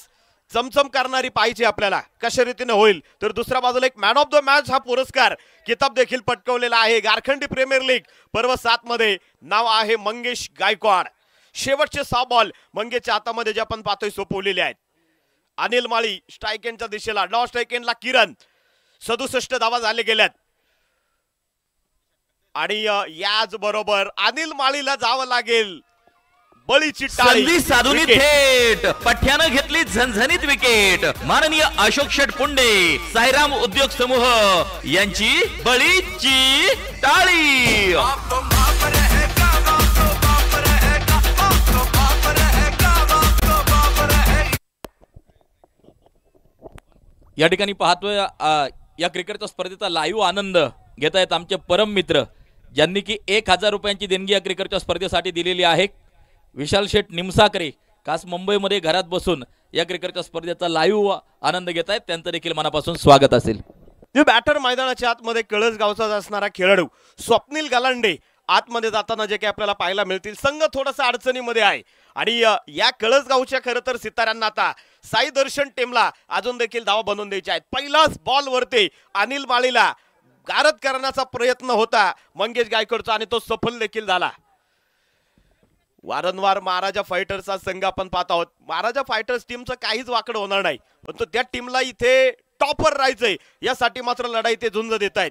चमचम करणारी पाहिजे आपल्याला. कशा रीतीने होईल तर दुसऱ्या बाजूला एक मॅन ऑफ द मॅच हा पुरस्कार किताब देखील पटकावलेला आहे. गारखंडी प्रीमियर लीग पर्व 7 मध्ये नाव आहे मंगेश गायकवाड. शेवटचे 6 बॉल मंगेशच्या हातामध्ये जे आपण पाहतोय सोपवलेले आहेत. अनिल माळी स्ट्राईक एंडच्या दिशेला. नॉन स्ट्राईक एंडला किरण. 67 धावा झाले गेल्यात. आणि याच बरोबर अनिल माळीला जावं लागेल बळीची संधी साधून थेट पठ्यानं घेतली झणझणीत विकेट. माननीय अशोक शेठ पुंडे साईराम उद्योग समूह यांची बळीची टाळी. या ठिकाणी पाहतोय या क्रिकेटच्या स्पर्धेचा लाईव्ह आनंद घेत आहेत आमचे परम मित्र ज्यांनी की 1000 रुपयांची देणगी या क्रिकेटच्या स्पर्धेसाठी दिलेली आहे. विशाल शेठ निमसाकरे खास मुंबईमध्ये घरात बसून या क्रिकेटच्या स्पर्धेचा लाईव्ह आनंद घेत आहेत. त्यांचं देखील मनापासून स्वागत असेल. बॅटर मैदानाच्या आतमध्ये कळस गावचा असणारा खेळाडू स्वप्नील गलांडे आतमध्ये जाताना जे काही आपल्याला पाहायला मिळतील. संघ थोडासा अडचणीमध्ये आहे आणि या कळस गावच्या खरं तर सिताऱ्यांना आता साई दर्शन टीमला अजून देखील धावा बनवून द्यायच्या आहेत. पहिलाच बॉल वरती अनिल माळीला गारद करण्याचा प्रयत्न होता मंगेश गायकवाडचा आणि तो सफल देखील झाला. वारंवार महाराजा फायटर्सचा संघ आपण पाहत आहोत. महाराजा फायटर्स टीमचं काहीच वाकड होणार नाही परंतु त्या टीमला इथे टॉपर राहायचंय यासाठी मात्र लढाई ते झुंज देत आहेत.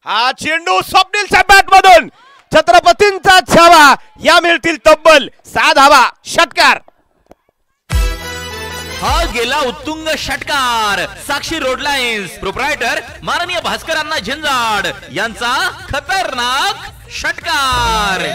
हा चेंडू स्वप्नीलच्या बॅट मधून छत्रपतींचा छावा, या मिळतील तब्बल 6 धावा. षटकार. हा गेला उत्तुंग षटकार. साक्षी रोड लाईन्स प्रोप्रायटर माननीय भास्करांना झिंजाड यांचा खतरनाक षटकार.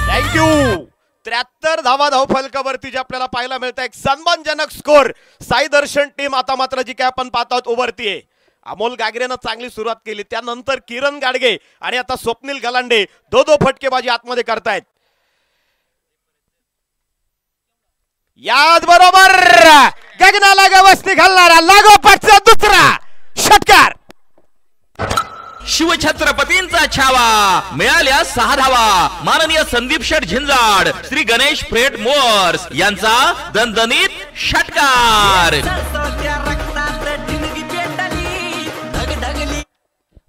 थँक्यू. 73 धावा धावफलकावरती जे आपल्याला पाहायला मिळतं एक सन्मानजनक स्कोर. साई दर्शन टीम आता मात्र जी काय आपण पाहत आहोत उभरतीये. अमोल गागरेनं चांगली सुरुवात केली, त्यानंतर किरण गाडगे आणि आता स्वप्नील गलांडे दो फटकेबाजी आतमध्ये करतायत. याच बरोबर गगनाला गवसणी घालणारा लागोपाठचा दुसरा षटकार. शिवछत्रपतींचा छावा, मिळाल्या 6 धावा. माननीय संदीप शेठ झिंजाड, श्री गणेश फ्रेट मोअर्स यांचा दणदणीत षटकार.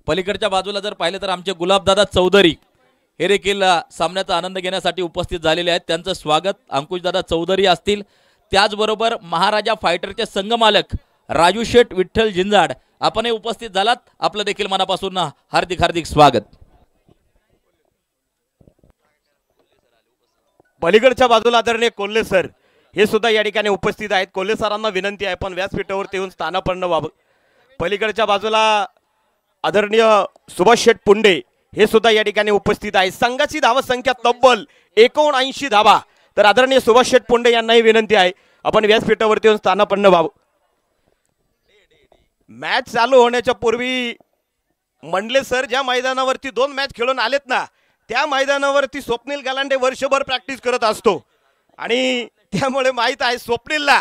पलीकडच्या बाजूला जर पाहिलं तर आमचे गुलाबदादा चौधरी हे देखील सामन्याचा आनंद घेण्यासाठी उपस्थित झालेले आहेत. त्यांचं स्वागत अंकुशदादा चौधरी असतील. त्याचबरोबर महाराजा फायटरचे संघमालक राजू शेठ विठ्ठल झिंजाड आपणही उपस्थित झालात. आपलं देखील मनापासून हार्दिक हार्दिक स्वागत. पलीकडच्या बाजूला आदरणीय कोल्हे सर हे सुद्धा या ठिकाणी उपस्थित आहेत. कोल्हे सरांना विनंती आहे पण व्यासपीठावरती येऊन स्थानापन्न व्हावं. पलीकडच्या बाजूला आदरणीय सुभाष शेठ पुंडे हे सुद्धा या ठिकाणी उपस्थित आहेत. संघाची धावा संख्या तब्बल 79 धावा. तर आदरणीय सुभाष शेठ पुंडे यांनाही विनंती आहे आपण व्यासपीठावरती येऊन स्थानापन्न व्हावं. मॅच चालू होण्याच्या पूर्वी मंडले सर ज्या मैदानावरती 2 मॅच खेळून आलेत ना, त्या मैदानावरती स्वप्नील गलांडे वर्षभर प्रॅक्टिस करत असतो आणि त्यामुळे माहित आहे स्वप्नीलला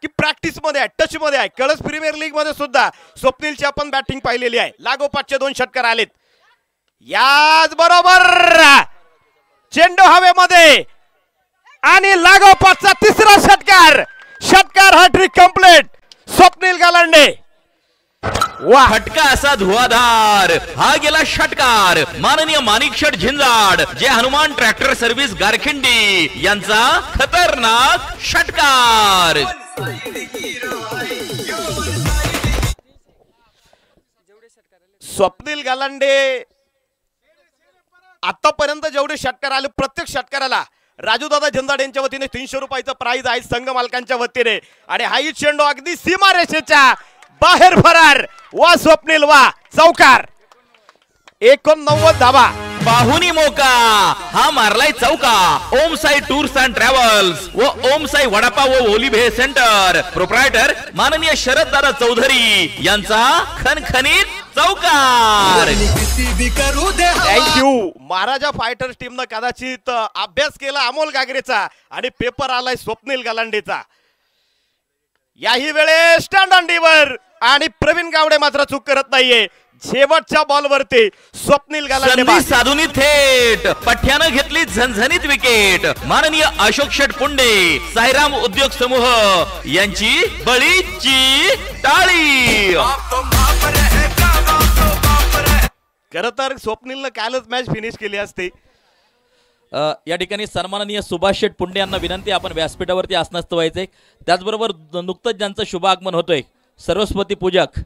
की प्रॅक्टिस मध्ये आहे, टच मध्ये आहे. कळस प्रीमियर लीग मध्ये सुद्धा स्वप्नीलची आपण बॅटिंग पाहिलेली आहे. लागोपाठचे 2 षटकार आलेत. याच बरोबर चेंडू हवेमध्ये आणि लागोपाठचा तिसरा षटकार. षटकार हॅट्रिक कंप्लीट स्वप्नील गलांडे. फटका असा धुवाधार. हा गेला षटकार. माननीय माणिक शेठ झिंजाड जे हनुमान ट्रॅक्टर सर्व्हिस गारखिंडी यांचा खतरनाक षटकार. स्वप्नील गलांडे आतापर्यंत जेवढे षटकार आले प्रत्येक षटकाराला राजूदादा झिंजाड यांच्या वतीने 300 रुपयाचं प्राइज आहे संघ मालकांच्या वतीने. आणि हाही चेंडू अगदी सीमारेषेच्या बाहेर फरार. वा स्वप्नील वा. चौकार. 89 धावा. पाहुनी मोका हा मारलाय चौका. ओम साई टूर्स अँड ट्रॅव्हल्स व ओम साई वडापाव व ओली भेळ सेंटर प्रोप्रायटर माननीय शरद दादा चौधरी यांचा खणखणीत चौकार. थँक्यू. महाराजा फायटर्स टीमनं कदाचित अभ्यास केला अमोल गागरेचा आणि पेपर आलाय स्वप्नील गलांडेचा. याही वेळेस स्टँड ऑन डीवर आणि प्रवीण गावडे मात्र चूक करत नाहीये. शेवटच्या बॉलवरती स्वप्नील गलांडे साधुनी थेट पठ्यानं घेतली झणझणीत विकेट. माननीय अशोक शेठ पुंडे साईराम उद्योग समूह यांची बळीची टाळी. खरं तर स्वप्नीलनं कालच मॅच फिनिश केली असते. या ठिकाणी सन्माननीय सुभाष शेठ पुंडे यांना विनंती आपण व्यासपीठावरती आसनस्थ व्हायचे. त्याचबरोबर नुकतंच ज्यांचं शुभ आगमन होतोय सरस्वती पूजक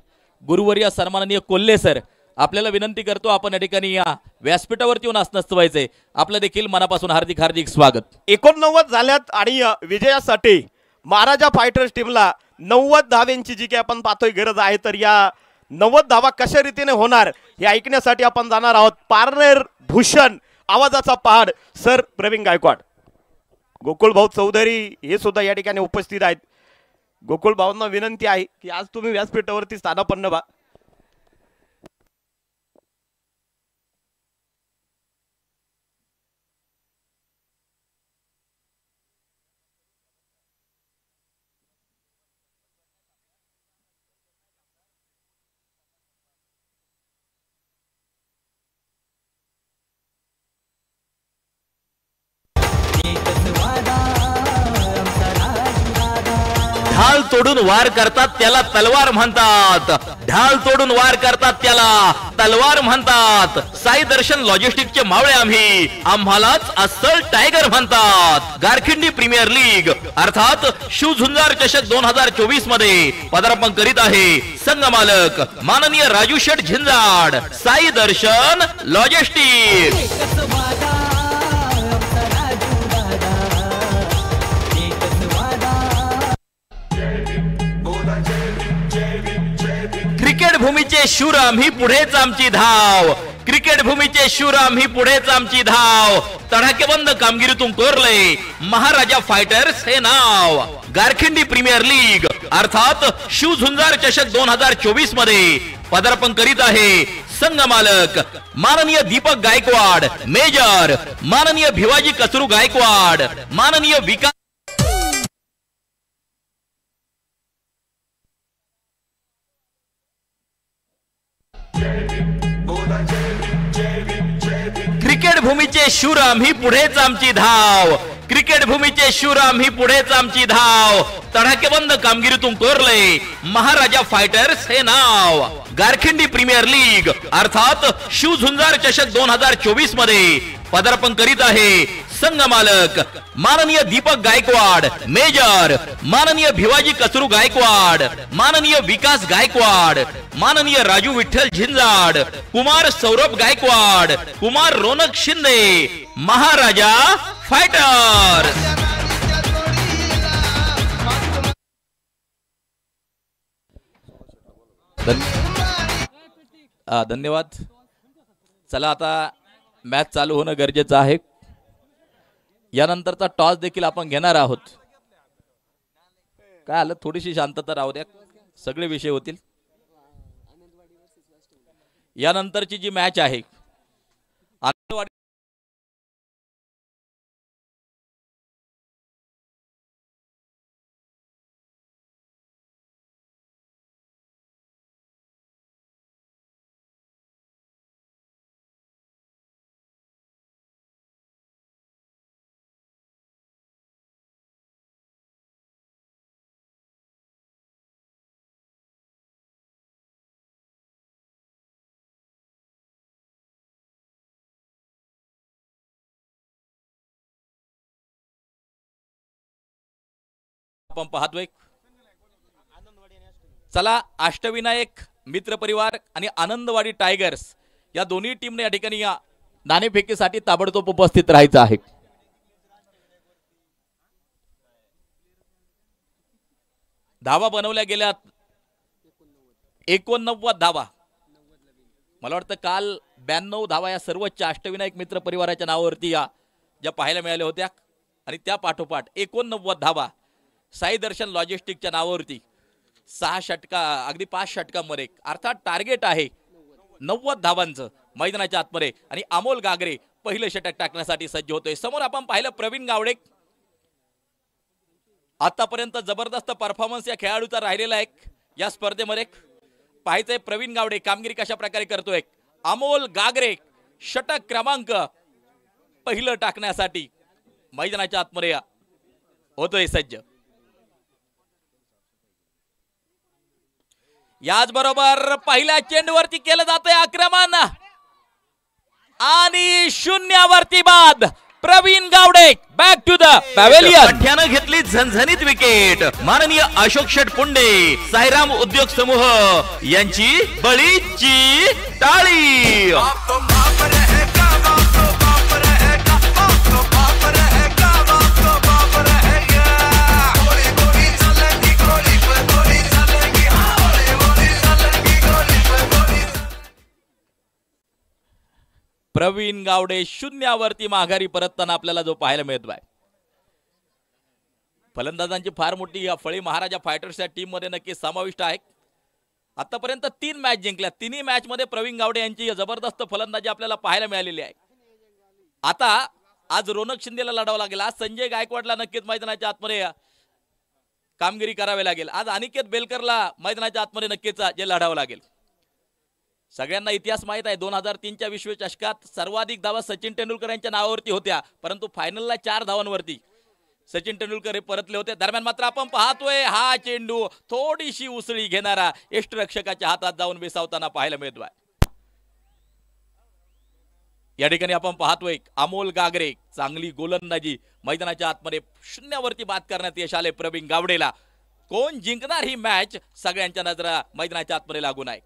गुरुवर्य सन्माननीय कोल्हे सर आपल्याला विनंती करतो आपण या ठिकाणी या व्यासपीठावरती येऊन आसनस्थ व्हायचे. आपलं देखील मनापासून हार्दिक हार्दिक स्वागत. 89 झाल्यात आणि विजयासाठी महाराजा फायटर्स टीमला 90 धाव्यांची जी काही आपण पाहतोय गरज आहे. तर या 90 धावा कशा रीतीने होणार हे ऐकण्यासाठी आपण जाणार आहोत. पार्नेर भूषण आवाजाचा पहाड सर प्रवीण गायकवाड. गोकुळ भाऊ चौधरी हे सुद्धा या ठिकाणी उपस्थित आहेत. गोकुळ भाऊंना विनंती आहे की आज तुम्ही व्यासपीठावरती स्थानापन्न व्हा. तोडून वार करतात त्याला तलवार म्हणतात. ढाल तोडून वार करतात त्याला तलवार म्हणतात. साई दर्शन लॉजिस्टिकचे मावळे आम्ही, आम्हालाच अस्सल टायगर म्हणतात. गारखिंडी प्रीमियर लीग अर्थात शिवझुंजार चषक 2024 मध्ये पदार्पण करीत आहे संघ मालक माननीय राजू शेठ झिंजाड, साई दर्शन लॉजिस्टिक. क्रिकेट भूमीचे शूर आम्ही, पुढेच आमची धाव. क्रिकेट भूमीचे शूर आम्ही, पुढेच आमची धाव. तडाखेबंद कामगिरीतून कोरले महाराजा फायटर्स हे नाव. गारखिंडी प्रीमियर लीग अर्थात शिवझुंजार चषक 2024 मध्ये पदार्पण करीत आहे संघ मालक माननीय दीपक गायकवाड मेजर, माननीय भिवाजी कचरू गायकवाड, माननीय विकास. क्रिकेट भूमीचे शूर आम्ही, पुढेच आमची धाव. क्रिकेट भूमीचे शूर आम्ही, पुढेच आमची धाव. तडाखेबंद कामगिरीतून कोरले महाराजा फायटर्स हे नाव. गारखिंडी प्रीमियर लीग अर्थात शिवझुंजार चषक 2024 मध्ये पदार्पण करीत आहे संघ मालक माननीय दीपक गायकवाड मेजर, माननीय भिवाजी कचरू गायकवाड, माननीय विकास गायकवाड, माननीय राजू विठ्ठल झिंजाड, कुमार सौरभ गायकवाड, कुमार रोनक शिंदे, महाराजा फायटर. धन्यवाद. चला आता मॅच चालू होणं गरजेचं आहे. यानंतरचा टॉस देखील आपण घेणार आहोत. काय आलं, थोडीशी शांतता राहू द्या, सगळे विषय होतील. यानंतरची जी मॅच आहे आनंदवाडी आपण पाहतोय. चला, अष्टविनायक मित्र परिवार आणि आनंदवाडी टायगर्स या दोन्ही टीमने या ठिकाणी या नाणेफेकीसाठी ताबडतोब उपस्थित राहायचं आहे. धावा बनवल्या गेल्या 89 धावा. मला वाटतं काल 92 धावा या सर्वोच्च अष्टविनायक मित्र परिवाराच्या नावावरती या ज्या पाहायला मिळाल्या होत्या, आणि त्या पाठोपाठ 89 धावा साई दर्शन लॉजिस्टिकच्या नावावरती 6 षटका अगदी 5 षटकांमध्ये, अर्थात टार्गेट आहे 90 धावांचं मैदानाच्या आतमध्ये. आणि अमोल गागरे पहिलं षटक टाकण्यासाठी सज्ज होतोय. समोर आपण पाहिलं प्रवीण गावडे. आतापर्यंत जबरदस्त परफॉर्मन्स या खेळाडूचा राहिलेला आहे या स्पर्धेमध्ये. पाहायचंय प्रवीण गावडे कामगिरी कशा प्रकारे करतोय. अमोल गागरे षटक क्रमांक पहिलं टाकण्यासाठी मैदानाच्या आतमध्ये होतोय सज्ज. याचबरोबर पहिल्या चेंडूवरती केलं जातंय आक्रमण आणि शून्यावरती बाद. Praveen Gawade back to the pavilion. पठ्यानं घेतली झणझणीत विकेट. माननीय अशोक शेठ पुंडे, साईराम उद्योग समूह यांची बळीची टाळी. प्रवीण गावडे शून्यावरती माघारी परतताना आपल्याला जो पाहायला मिळतो आहे. फलंदाजांची फार मोठी या फळी महाराजा फायटर्सच्या टीम मध्ये नक्की समाविष्ट आहे. आतापर्यंत 3 मॅच जिंकल्या. तिन्ही मॅच मध्ये प्रवीण गावडे यांची जबरदस्त फलंदाजी आपल्याला पाहायला मिळालेली आहे. आता आज रोनक शिंदेला लढावं लागेल. आज संजय गायकवाडला नक्कीच मैदानाच्या आतमध्ये कामगिरी करावी लागेल. आज अनिकेत बेलकरला मैदानाच्या आतमध्ये नक्कीच जे लढावं लागेल. सगळ्यांना इतिहास माहित आहे. 2003च्या विश्वचषकात सर्वाधिक धावा सचिन तेंडुलकर यांच्या नावावरती होत्या, परंतु फायनलला 4 धावांवरती सचिन तेंडुलकर हे परतले होते. दरम्यान मात्र आपण पाहतोय हा चेंडू थोडीशी उसळी घेणारा यष्टरक्षकाच्या हातात जाऊन बेसावताना पाहायला मिळतोय. या ठिकाणी आपण पाहतोय अमोल गागरे चांगली गोलंदाजी, मैदानाच्या आतमध्ये शून्यावरती बाद करण्यात यश आले प्रवीण गावडेला. कोण जिंकणार ही मॅच, सगळ्यांच्या नजरा मैदानाच्या आतमध्ये लागून आहे.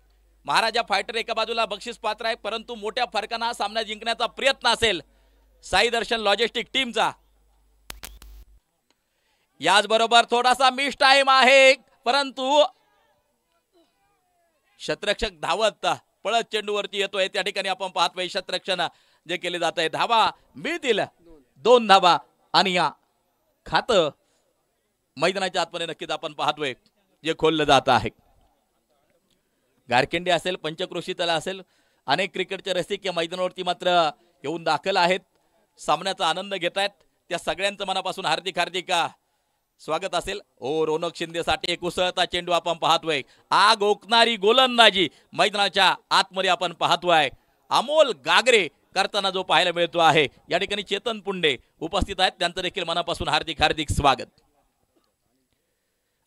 महाराजा फायटर एका बाजूला बक्षीस पात्र आहे, परंतु मोठ्या फरकानं हा सामना जिंकण्याचा प्रयत्न असेल साई दर्शन लॉजिस्टिक टीमचा. याचबरोबर थोडासा मिस टाइम आहे, परंतु शतरक्षक धावत पळत चेंडूवरती येतोय. त्या ठिकाणी आपण पाहतोय शतरक्षण जे केले जात आहे. धावा मिळतील 2 धावा आणि या खातं मैदानाच्या आतमध्ये नक्कीच आपण पाहतोय जे खोललं जात आहे. गारकेंडे असेल, पंचक्रोशी तला असेल, अनेक क्रिकेटचे रसिक या मैदानावरती मात्र येऊन दाखल आहेत, सामन्याचा आनंद घेत आहेत. त्या सगळ्यांचं मनापासून हार्दिक हार्दिक स्वागत असेल. रोनक शिंदेसाठी एक उसळता चेंडू आपण पाहतोय. आग ओकणारी गोलंदाजी मैदानाच्या आतमध्ये आपण पाहतोय. अमोल गागरे करताना जो पाहायला मिळतो आहे. या ठिकाणी चेतन पुंडे उपस्थित आहेत, त्यांचं देखील मनापासून हार्दिक हार्दिक स्वागत.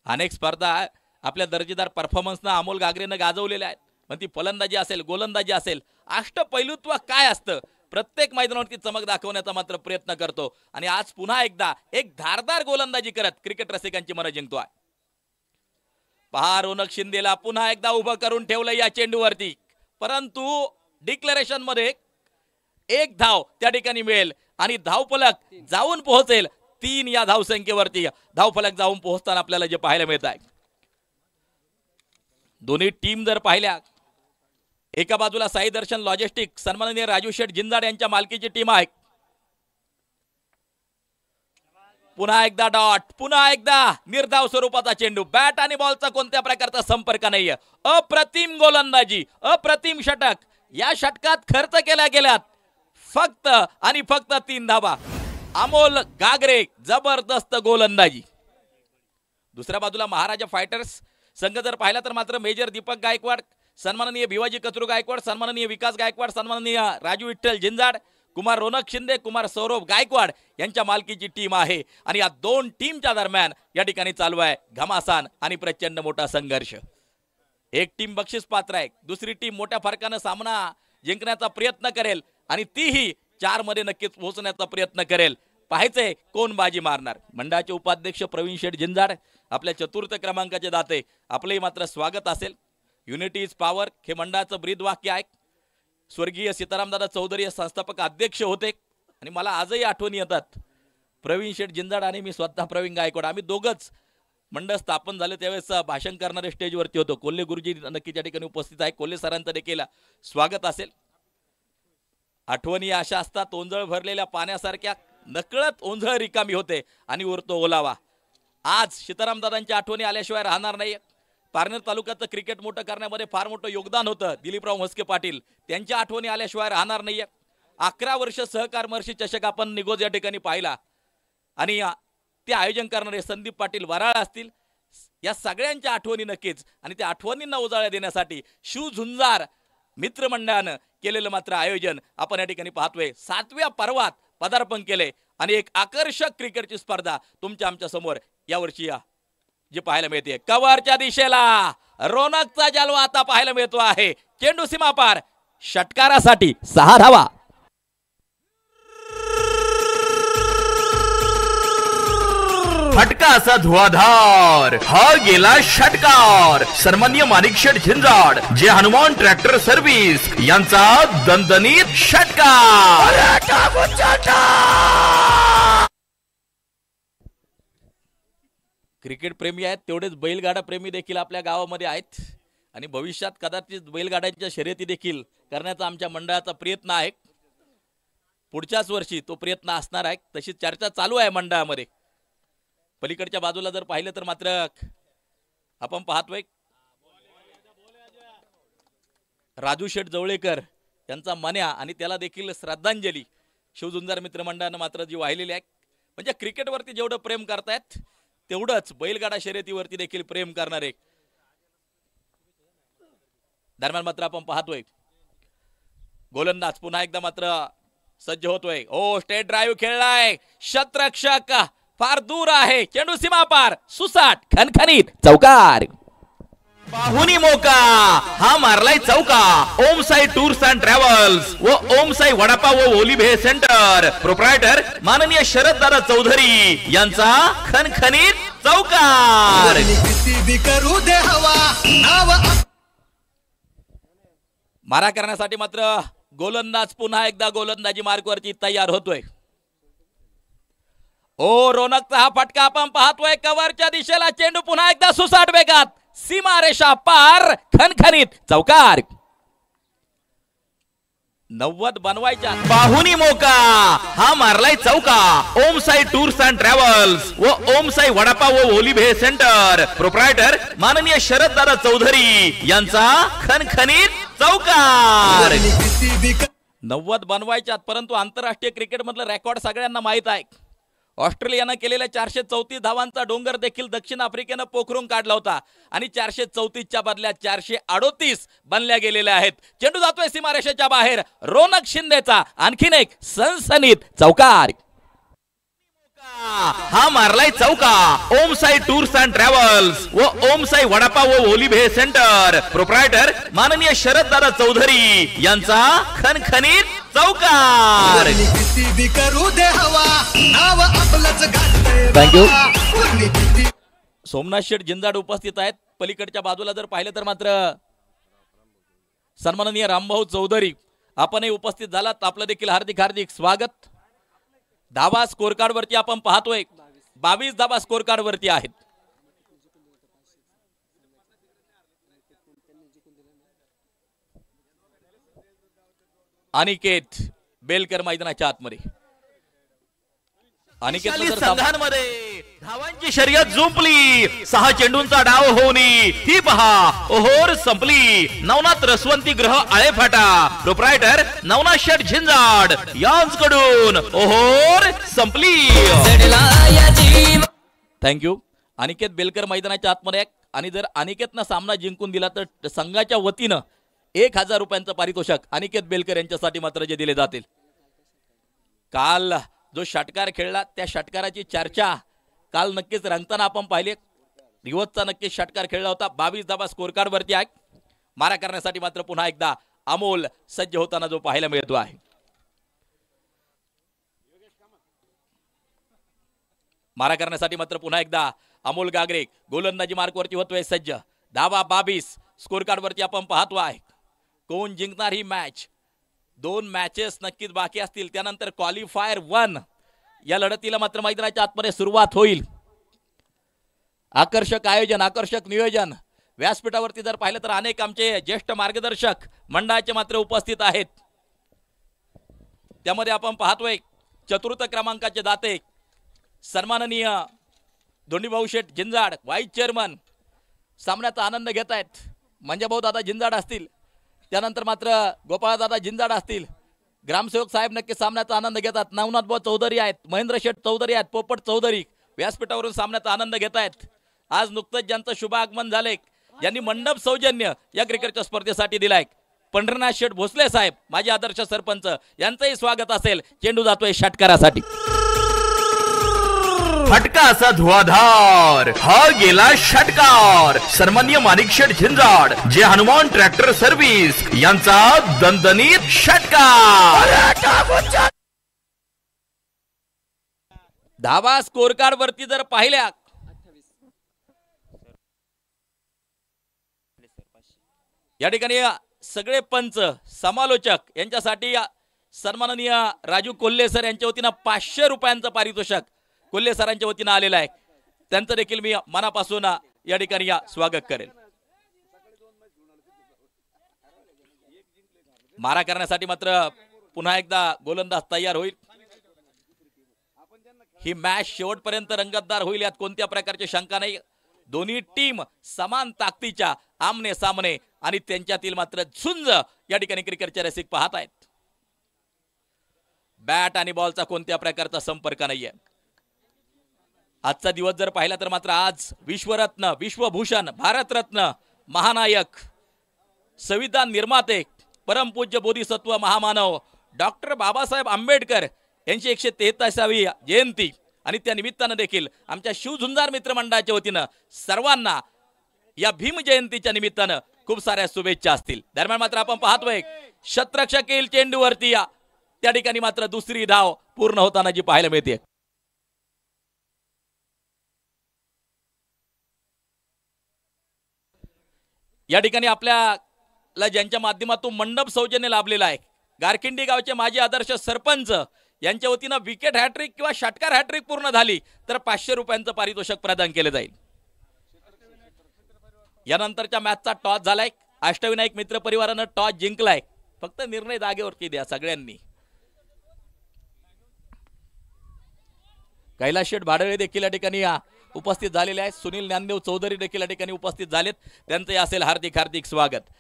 अनेक स्पर्धा आपल्या दर्जेदार परफॉर्मन्सनं अमोल गागरेनं गाजवलेल्या आहेत. पण ती फलंदाजी असेल, गोलंदाजी असेल, अष्टपैलुत्व काय असतं प्रत्येक मैदानावरती चमक दाखवण्याचा मात्र प्रयत्न करतो. आणि आज पुन्हा एकदा एक धारदार गोलंदाजी करत क्रिकेट रसिकांची मनं जिंकतोय. पहा रोनक शिंदेला पुन्हा एकदा उभं करून ठेवलं या चेंडूवरती, परंतु डिक्लेरेशन मध्ये 1 धाव त्या ठिकाणी मिळेल आणि धावफलक जाऊन पोहोचेल 3 या धावसंख्येवरती. धावफलक जाऊन पोहोचताना आपल्याला जे पाहायला मिळत आहे, दोन्ही टीम जर पाहिल्या, एका बाजूला साई दर्शन लॉजिस्टिक सन्माननीय राजू शेठ जिंजाड यांच्या मालकीची टीम आहे. पुन्हा एकदा डॉट, पुन्हा एकदा निर्धाव स्वरूपाचा चेंडू, बॅट आणि बॉलचा कोणत्या प्रकारचा संपर्क नाहीये. अप्रतिम गोलंदाजी, अप्रतिम षटक. या षटकात खर्च केल्या गेल्यात फक्त आणि फक्त 3 धावा. अमोल गागरे जबरदस्त गोलंदाजी. दुसऱ्या बाजूला महाराजा फायटर्स संघ जर पाहिला तर मात्र मेजर दीपक गायकवाड, सन्माननीय भिवाजी कचरू गायकवाड, सन्माननीय विकास गायकवाड, सन्माननीय राजू विठ्ठल जिंजाड, कुमार रोनक शिंदे, कुमार सौरभ गायकवाड यांच्या मालकीची टीम आहे. आणि या 2 टीमच्या दरम्यान या ठिकाणी चालू आहे घमासान आणि प्रचंड मोठा संघर्ष. एक टीम बक्षीस पात्र आहे, दुसरी टीम मोठ्या फरकानं सामना जिंकण्याचा प्रयत्न करेल आणि तीही 4 मध्ये नक्कीच पोहोचण्याचा प्रयत्न करेल. पाहायचंय कोण बाजी मारणार. मंडळाचे उपाध्यक्ष प्रवीण शेठ जिंजाड आपल्या 4th क्रमांकाचे दाते, आपलंही मात्र स्वागत असेल. युनिटी इज पॉवर हे मंडळाचं ब्रीद वाक्य आहे. स्वर्गीय सीतारामदादा चौधरी संस्थापक अध्यक्ष होते आणि मला आजही आठवणी येतात. प्रवीण शेठ जिंजाड आणि मी स्वतः प्रवीण गायकवाड, आम्ही दोघंच मंडळ स्थापन झाले त्यावेळेस भाषण करणारे स्टेजवरती होतो. कोल्हे गुरुजी नक्की त्या ठिकाणी उपस्थित आहे. कोल्हे सरांचं देखील स्वागत असेल. आठवणी अशा असतात ओंजळ भरलेल्या पाण्यासारख्या, नकळत ओंजळ रिकामी होते आणि उरतो ओलावा. आज सीतारामदादांच्या आठवणी आल्याशिवाय राहणार नाही. पारनेर तालुक्याचं क्रिकेट मोठं करण्यामध्ये फार मोठं योगदान होतं दिलीपराव म्हस्के पाटील, त्यांच्या आठवणी आल्याशिवाय राहणार नाहीये. 11 वर्ष सहकार महर्षी चषक आपण निगोज या ठिकाणी पाहिला आणि ते आयोजन करणारे संदीप पाटील वराळ असतील. या सगळ्यांच्या आठवणी नक्कीच, आणि त्या आठवणींना उजाळ्या देण्यासाठी शिव झुंजार मित्रमंडळानं केलेलं मात्र आयोजन आपण या ठिकाणी पाहतोय. 7व्या पर्वात पदार्पण केले आणि एक आकर्षक क्रिकेटची स्पर्धा तुमच्या आमच्या समोर यावर्षी जे पाहायला मिळते. कव्हरच्या दिशेला रोनकचा जलवा आता पाहायला मिळतो आहे. चेंडू सीमा पार, षटकारासाठी 6 धावा. फटका असा धुआधार, हा गेला षटकार. सन्माननीय माणिक शेठ झिंजाड, जे हनुमान ट्रॅक्टर सर्व्हिस यांचा दणदणीत षटकार. क्रिकेट प्रेमी आहेत तेवढेच बैलगाडा प्रेमी देखील आपल्या गावामध्ये आहेत आणि भविष्यात कदाचित बैलगाड्यांच्या शर्यती देखील करण्याचा आमच्या मंडळाचा प्रयत्न आहे. पुढच्याच वर्षी तो प्रयत्न असणार आहे, तशी चर्चा चालू आहे मंडळामध्ये. पलीकडच्या बाजूला जर पाहिलं तर मात्र आपण पाहतोय राजू शेठ जवळेकर यांचा मन्या आणि त्याला देखील श्रद्धांजली शिवझुंजार मित्रमंडळानं मात्र जी वाहिलेली आहे. म्हणजे क्रिकेटवरती जेवढं प्रेम करतायत तेवढंच बैलगाडा शर्यतीवरती देखील प्रेम करणारे. दरम्यान मात्र आपण पाहतोय गोलंदाज पुन्हा एकदा मात्र सज्ज होतोय. स्टेट ड्राईव्ह खेळलाय, शतरक्षक फार दूर आहे, चेंडू सीमा पार, सुसाट खणखणीत चौकार. पाहुनी मोका हा मारलाय चौका. ओम साई टूर्स अँड ट्रॅव्हल्स व ओम साई वडापाव व ओलिभे सेंटर प्रोप्रायटर माननीय शरद दादा चौधरी यांचा खणखणीत चौकार. मारा करण्यासाठी मात्र गोलंदाज पुन्हा एकदा गोलंदाजी मार्कवरती तयार होतोय. ओ रोनकचा हा फटका आपण पाहतोय कव्हरच्या दिशेला. चेंडू पुन्हा एकदा सुसाट वेगात, सीमा रेषा पार, खणखणीत चौकार. 90 बनवायच्या. पाहुनी मोका हा मारलाय चौका. ओम साई टूर्स अँड ट्रॅव्हल्स व ओम साई वडापाव व ओलिभे सेंटर प्रोप्रायटर माननीय शरद दादा चौधरी यांचा खणखणीत चौकार. 90 बनवायच्यात, परंतु आंतरराष्ट्रीय क्रिकेट मधलं रेकॉर्ड सगळ्यांना माहित आहे. ऑस्ट्रेलियानं केलेल्या 434 धावांचा डोंगर देखील दक्षिण आफ्रिकेनं पोखरून काढला होता आणि 434च्या बदल्यात 438 बनल्या गेलेल्या आहेत. चेंडू जातोय सीमारेषेच्या बाहेर. रोनक शिंदेचा आणखीन एक सनसनीत चौकार. हा मारलाय चौका. ओम साई टूर्स अँड ट्रॅव्हल्स व ओम साई वडापाव व ओलिभे सेंटर प्रोप्रायटर माननीय शरद दादा चौधरी यांचा खणखणीत चौकार. थँक्यू. सोमनाथ शेठ जिंजाड उपस्थित आहेत. पलीकडच्या बाजूला जर पाहिलं तर मात्र सन्माननीय रामभाऊ चौधरी आपणही उपस्थित झालात. आपलं देखील हार्दिक हार्दिक स्वागत. धावा स्कोर कार्ड वरती आपण पाहतोय 22 धावा स्कोर कार्ड वरती आहेत. अनिकेत बेलकर मैदानाच्या आतमध्ये. अनिकेत संघांमध्ये धावांची शर्यत जुंपली. 6 चेंडूंचा डाव होणी ही पहा ओहोर संपली. नवनाथ रसवंती ग्रह आळेफाटा प्रोप्रायटर नवनाथ शेठ झिंजाड यांकडून ओहोर संपली. थँक्यू. अनिकेत बेलकर मैदानाच्या आतमध्ये. आणि जर अनिकेतनं सामना जिंकून दिला तर संघाच्या वतीनं 1000 रुपयांचं पारितोषिक अनिकेत बेलकर यांच्यासाठी मात्र जे दिले जातील. काल जो षटकार खेळला त्या षटकाराची चर्चा काल नक्कीच रंगताना आपण पाहिले. रिवतचा नक्कीच षटकार खेळला होता. 22 धावा स्कोर कार्ड वरती आहे. मारा करण्यासाठी मात्र पुन्हा एकदा अमोल सज्ज होताना जो पाहायला मिळतो आहे. मारा करण्यासाठी मात्र पुन्हा एकदा अमोल गागरे गोलंदाजी मार्कवरती होतोय सज्ज. धावा 22 स्कोर कार्ड वरती आपण पाहतो आहे. कोण जिंकणार ही मॅच? 2 मॅचेस नक्कीच बाकी असतील. त्यानंतर क्वालिफायर 1 या लढतीला मात्र मैदानाच्या आतमध्ये सुरुवात होईल. आकर्षक आयोजन, आकर्षक नियोजन. व्यासपीठावरती जर पाहिलं तर अनेक आमचे ज्येष्ठ मार्गदर्शक मंडळाचे मात्र उपस्थित आहेत. त्यामध्ये आपण पाहतोय चतुर्थ क्रमांकाचे दाते सन्माननीय धोंडीभाऊ शेठ जिंजाड व्हाईस चेअरमन सामन्याचा आनंद घेत आहेत. मंजाभाऊ दादा जिंजाड असतील, त्यानंतर मात्र गोपाळदादा जिंजाड असतील. ग्रामसेवक साहेब नक्की सामन्याचा आनंद घेतात. नवनाथभाऊ चौधरी आहेत, महेंद्र शेठ चौधरी आहेत, पोपट चौधरी व्यासपीठावरून सामन्याचा आनंद घेत आहेत. आज नुकतंच ज्यांचं शुभ आगमन झाले, ज्यांनी मंडप सौजन्य या क्रिकेटच्या स्पर्धेसाठी दिलाय, पंढरनाथ शेठ भोसले साहेब माझे आदर्श सरपंच यांचंही स्वागत असेल. चेंडू जातोय षटकारासाठी. फटका असा धुवाधार हा गेला षटकार. सन्माननीय माणिक शेठ झिंजाड जे हनुमान ट्रॅक्टर सर्व्हिस यांचा दणदणीत षटकार. धावा स्कोर कार्ड वरती जर पाहिल्या या ठिकाणी सगळे पंच समालोचक यांच्यासाठी सन्माननीय राजू कोल्हे सर यांच्या वतीनं 500 रुपयांचं पारितोषिक कोल्हे सरांच्या वतीनं आलेलं आहे. त्यांचं देखील मी मनापासून या ठिकाणी स्वागत करेल. मारा करण्यासाठी मात्र पुन्हा एकदा गोलंदाज तयार होईल. ही मॅच शेवटपर्यंत रंगतदार होईल यात कोणत्या प्रकारची शंका नाही. दोन्ही टीम समान ताकदीच्या आमने सामने आणि त्यांच्यातील मात्र झुंज या ठिकाणी क्रिकेटचे रसिक पाहत आहेत. बॅट आणि बॉलचा कोणत्या प्रकारचा संपर्क नाहीये. आजचा दिवस जर पाहिला तर मात्र आज विश्वरत्न, विश्वभूषण, भारतरत्न, महानायक, संविधान निर्माते, परमपूज्य बोधिसत्व महामानव डॉक्टर बाबासाहेब आंबेडकर यांची 143वी जयंती आणि त्या निमित्तानं देखील आमच्या शिवझुंजार मित्रमंडळाच्या वतीनं सर्वांना या भीम जयंतीच्या निमित्तानं खूप साऱ्या शुभेच्छा असतील. दरम्यान मात्र आपण पाहतोय शतरक्षक येईल चेंडूवरती त्या ठिकाणी मात्र दुसरी धाव पूर्ण होताना जी पाहायला मिळते. या ठिकाणी आपल्याला ज्यांच्या माध्यमातून मंडप सौजन्य लाभलेला आहे गारखिंडी गावचे माजी आदर्श सरपंच यांच्या वतीनं विकेट हॅट्रिक किंवा षटकार हॅट्रिक पूर्ण झाली तर 500 रुपयांचं पारितोषिक प्रदान केलं जाईल. यानंतरच्या मॅचचा टॉस झालाय. अष्टविनायक मित्र परिवारानं टॉस जिंकलाय. फक्त निर्णय जागेवरती द्या सगळ्यांनी. कैलास शेठ भाडळे देखील या ठिकाणी उपस्थित झालेले आहेत. सुनील ज्ञानदेव चौधरी देखील या ठिकाणी उपस्थित झालेत. त्यांचे असेल हार्दिक हार्दिक स्वागत.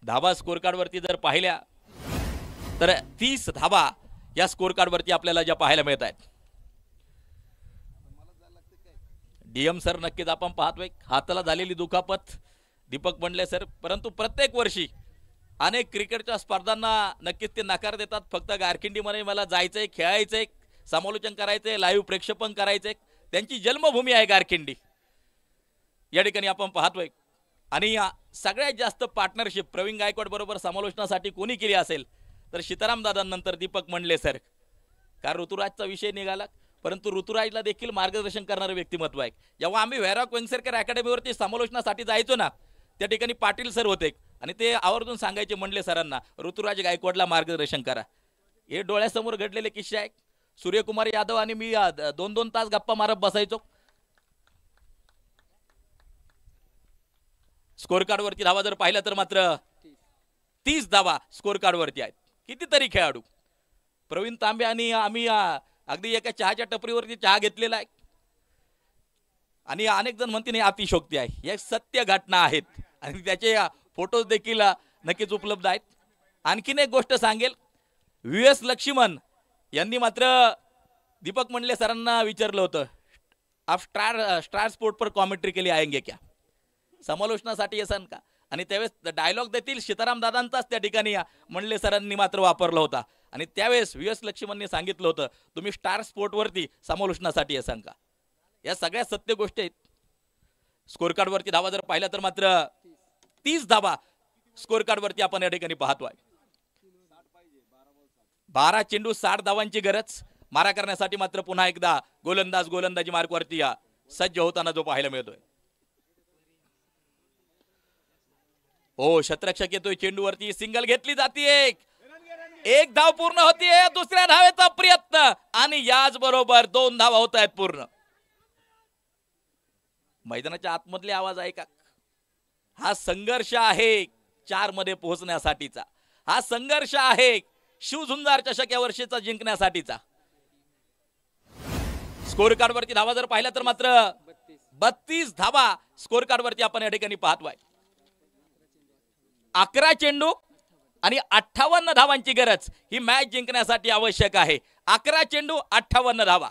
धाबा स्कोर कार्ड वरती जर पाहिल्या तर 30 धाबा या स्कोर कार्ड वरती आपल्याला ज्या पाहायला मिळत आहेत. डीएम सर नक्कीच आपण पाहतोय हाताला झालेली दुखापत दीपक मंडले सर, परंतु प्रत्येक वर्षी अनेक क्रिकेटच्या स्पर्धांना नक्कीच ते नकार देतात. फक्त गारखिंडीमध्ये मला जायचंय, खेळायचंय, समालोचन करायचंय, लाईव्ह प्रेक्षेपण करायचंय. त्यांची जन्मभूमी आहे गारखिंडी. या ठिकाणी आपण पाहतोय आणि सगळ्यात जास्त पार्टनरशिप प्रवीण गायकवाड बरोबर समालोचनासाठी कोणी केली असेल तर सीताराम दादांनंतर दीपक मंडले सर. कारण ऋतुराजचा विषय निघाला, परंतु ऋतुराजला देखील मार्गदर्शन करणारे व्यक्तिमत्व आहे. जेव्हा आम्ही वैराग वेंगसरकर अकॅडमीवरती समालोचनासाठी जायचो ना त्या ठिकाणी पाटील सर होते आणि ते आवर्जून सांगायचे मंडले सरांना ऋतुराज गायकवाडला मार्गदर्शन करा. हे डोळ्यासमोर घडलेले किस्से आहेत. सूर्यकुमार यादव आणि मी 2-2 तास गप्पा मारत बसायचो. स्कोर कार्ड वरती धावा जर पाहिलं तर मात्र 30 धावा स्कोर कार्ड वरती आहेत. कितीतरी खेळाडू प्रवीण तांबे आणि आम्ही अगदी एका चहाच्या टपरीवरती चहा घेतलेला आहे आणि अनेक जण म्हणते नाही अतिशोक्ती आहे. या सत्य घटना आहेत आणि त्याचे फोटोज देखील नक्कीच उपलब्ध आहेत. आणखीन एक गोष्ट सांगेल, व्हीएस लक्ष्मण यांनी मात्र दीपक मंडले सरांना विचारलं होतं आप स्टार स्पोर्ट पर कॉमेंट्री के लिए आएंगे क्या, समालोचनासाठी येसान का, आणि त्यावेळेस डायलॉग देतील सीताराम दादांचाच त्या ठिकाणी मंडले सरांनी मात्र वापरला होता आणि त्यावेळेस व्हीएस लक्ष्मणनी सांगितलं होतं तुम्ही स्टार स्पोर्टवरती समालोचनासाठी येसान का. या सगळ्या सत्य गोष्टी आहेत. स्कोर कार्ड वरती धावा जर पाहिला तर मात्र 30 धावा स्कोर कार्ड वरती आपण या ठिकाणी पाहतोय. 12 चेंडू 60 धावांची गरज. मारा करण्यासाठी मात्र पुन्हा एकदा गोलंदाजी मार्कवरती सज्ज होताना जो पाहायला मिळतोय. ओ शतरक्षक येतोय चेंडूवरती, सिंगल घेतली जाते. एक धाव पूर्ण होतीये. दुसऱ्या धावेचा प्रयत्न आणि याच बरोबर 2 धावा होत आहेत पूर्ण. मैदानाच्या आतमधले आवाज आहे का? हा संघर्ष आहे 4 मध्ये पोहोचण्यासाठीचा. हा संघर्ष आहे शिवझुंजार चषक या वर्षीचा जिंकण्यासाठीचा. स्कोर कार्ड वरती धावा जर पाहिला तर मात्र 32 धावा स्कोर कार्ड वरती आपण या ठिकाणी पाहतोय. 11 चेंडू आणि 58 धावांची गरज ही मॅच जिंकण्यासाठी आवश्यक आहे. 11 चेंडू 58 धावा.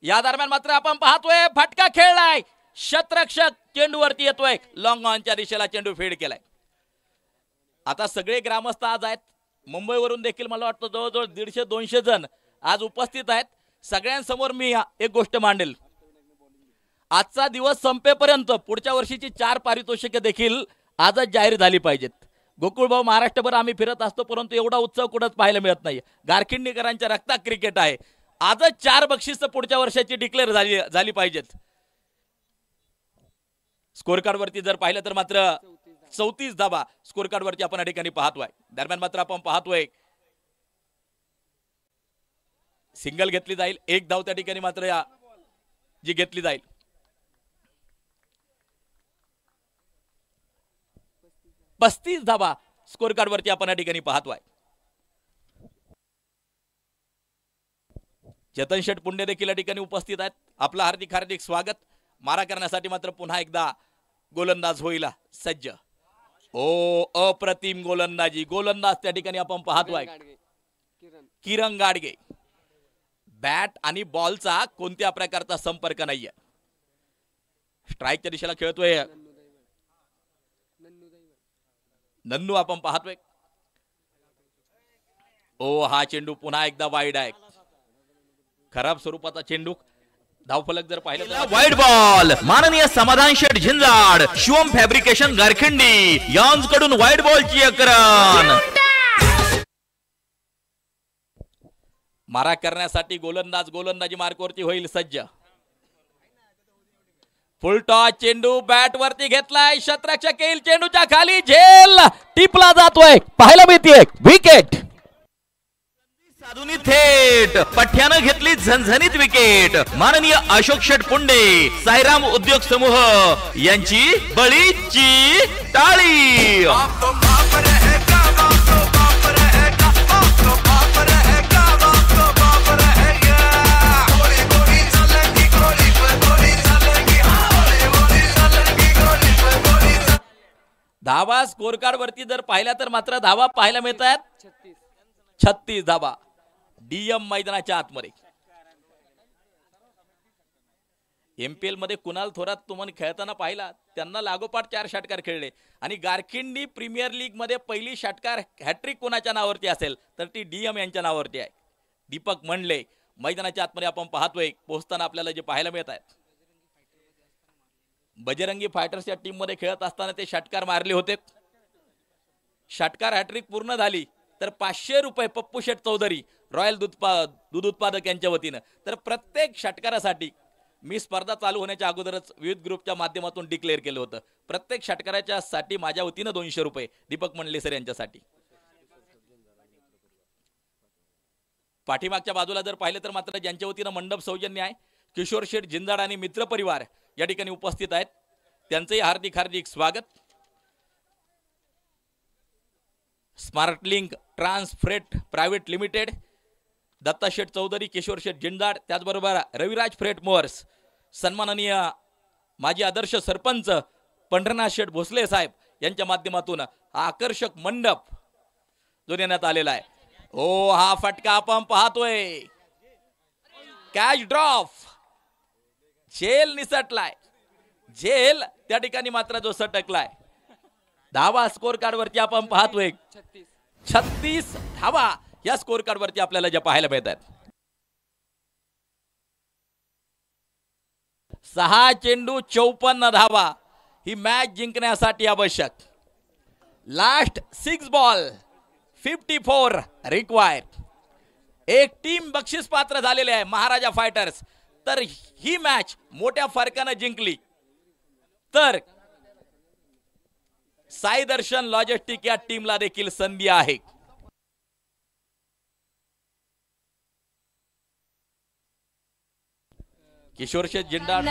या दरम्यान मात्र आपण पाहतोय फटका खेळलाय. शतरक्षक चेंडूवरती येतोय. लॉंग ऑनच्या दिशेला चेंडू फेड केलाय. आता सगळे ग्रामस्थ आज आहेत. मुंबईवरून देखील मला वाटतं जवळजवळ 150-200 जण आज उपस्थित आहेत. सगळ्यांसमोर मी एक गोष्ट मांडेल. आजचा दिवस संपेपर्यंत पुढच्या वर्षीची 4 पारितोषिके देखील आजच जाहीर झाली पाहिजेत. गोकुळभाऊ महाराष्ट्रभर आम्ही फिरत असतो, परंतु एवढा उत्सव कुठंच पाहायला मिळत नाही. गारखिंडीकरांच्या रक्तात क्रिकेट आहे. आजच 4 बक्षिस पुढच्या वर्षाची डिक्लेअर झाली पाहिजेत. स्कोर कार्ड वरती जर पाहिलं तर मात्र 34 धावा स्कोर कार्ड वरती आपण या ठिकाणी पाहतोय. दरम्यान मात्र आपण पाहतोय सिंगल घेतली जाईल. 1 धाव त्या ठिकाणी मात्र जी घेतली जाईल. पस्तीस धावा स्कोर कार्ड वरती आपण या ठिकाणी पाहतोय. चेतन शेठ पुंडे देखील या ठिकाणी उपस्थित आहेत. आपलं हार्दिक हार्दिक स्वागत. मारा करण्यासाठी मात्र पुन्हा एकदा गोलंदाज होईल सज्ज. ओ अप्रतिम गोलंदाजी. गोलंदाज त्या ठिकाणी आपण पाहतोय किरण गाडगे. बॅट आणि बॉलचा कोणत्या प्रकारचा संपर्क नाहीये. स्ट्राईकच्या दिशेला खेळतोय नन्नू आपण पाहतोय. ओ हा चेंडू पुन्हा एकदा वाईड आहे. खराब स्वरूपाचा चेंडू. धावफलक जर पाहिलं तर वाईट बॉल. माननीय समाधान शेठ झिंजाड, शिवम फॅब्रिकेशन गारखिंडी यांकडून वाईट बॉलची अकरान. मारा करण्यासाठी गोलंदाज गोलंदाजी मार्कवरती होईल सज्ज. फुल टॉस चेंडू बॅट वरती घेतलाय. शतरक्षक येईल चेंडूच्या खाली. झेल टिपला जातोय. पाहायला मिळते विकेट. साधुनी थेट पठ्यानं घेतली झणझणीत विकेट. माननीय अशोक शेठ पुंडे, साईराम उद्योग समूह यांची बळीची टाळी. धावा स्कोर कार्ड वरती जर पाहिल्या तर मात्र धावा पाहायला मिळत आहेत 36 धावा डीएम मैदानाच्या आतमध्ये. एमपीएल मध्ये कुणाल थोरात तुम्हाला खेळताना पाहिला, त्यांना लागोपाठ 4 षटकार खेळले. आणि गारखिंडी प्रीमियर लीग मध्ये पहिली षटकार हॅट्रिक कोणाच्या नावावरती असेल तर ती डीएम यांच्या नावावरती आहे. दीपक मंडले मैदानाच्या आतमध्ये आपण पाहतोय पोहोचताना आपल्याला जे पाहायला मिळत आहेत. बजरंगी फायटर्स या टीम मध्ये खेळत असताना ते षटकार मारले होते. षटकार हॅट्रिक पूर्ण झाली तर 500 रुपये पप्पू शेठ चौधरी रॉयल दूध उत्पादक यांच्या वतीनं. तर प्रत्येक षटकारासाठी मी स्पर्धा चालू होण्याच्या अगोदरच विविध ग्रुपच्या माध्यमातून डिक्लेअर केलं होतं. प्रत्येक षटकाराच्या साठी माझ्या वतीनं 200 रुपये दीपक मंडले सर यांच्यासाठी. पाठीमागच्या बाजूला जर पाहिलं तर मात्र ज्यांच्या वतीनं मंडप सौजन्य आहे किशोर शेठ झिंजाड आणि मित्र परिवार या ठिकाणी उपस्थित आहेत. त्यांचंही हार्दिक हार्दिक स्वागत. Smart link transfreight private limited, Datta Sheth Chaudhari, Kishor Sheth Zinjad, त्याचबरोबर रविराज फ्रेट मोअर्स, सन्माननीय माजी आदर्श सरपंच पंढरनाथ शेठ भोसले साहेब यांच्या माध्यमातून आकर्षक मंडप जो देण्यात आलेला आहे. ओ हा फटका आपण पाहतोय. Catch drop. झेल निसटलाय. झेल त्या ठिकाणी मात्र जो सटकलाय. धावा स्कोर कार्ड वरती आपण पाहतोय 36 धावा या स्कोर कार्ड वरती आपल्याला ज्या पाहायला मिळतात. 6 चेंडू 54 धावा ही मॅच जिंकण्यासाठी आवश्यक. Last 6 ball 54 require. एक टीम बक्षीस पात्र झालेले आहे महाराजा फायटर्स. तर ही मॅच मोठ्या फरकाने जिंकली तर साई दर्शन लॉजिस्टिक या टीमला देखील संधी आहे. किशोर शेठ झिंजाड,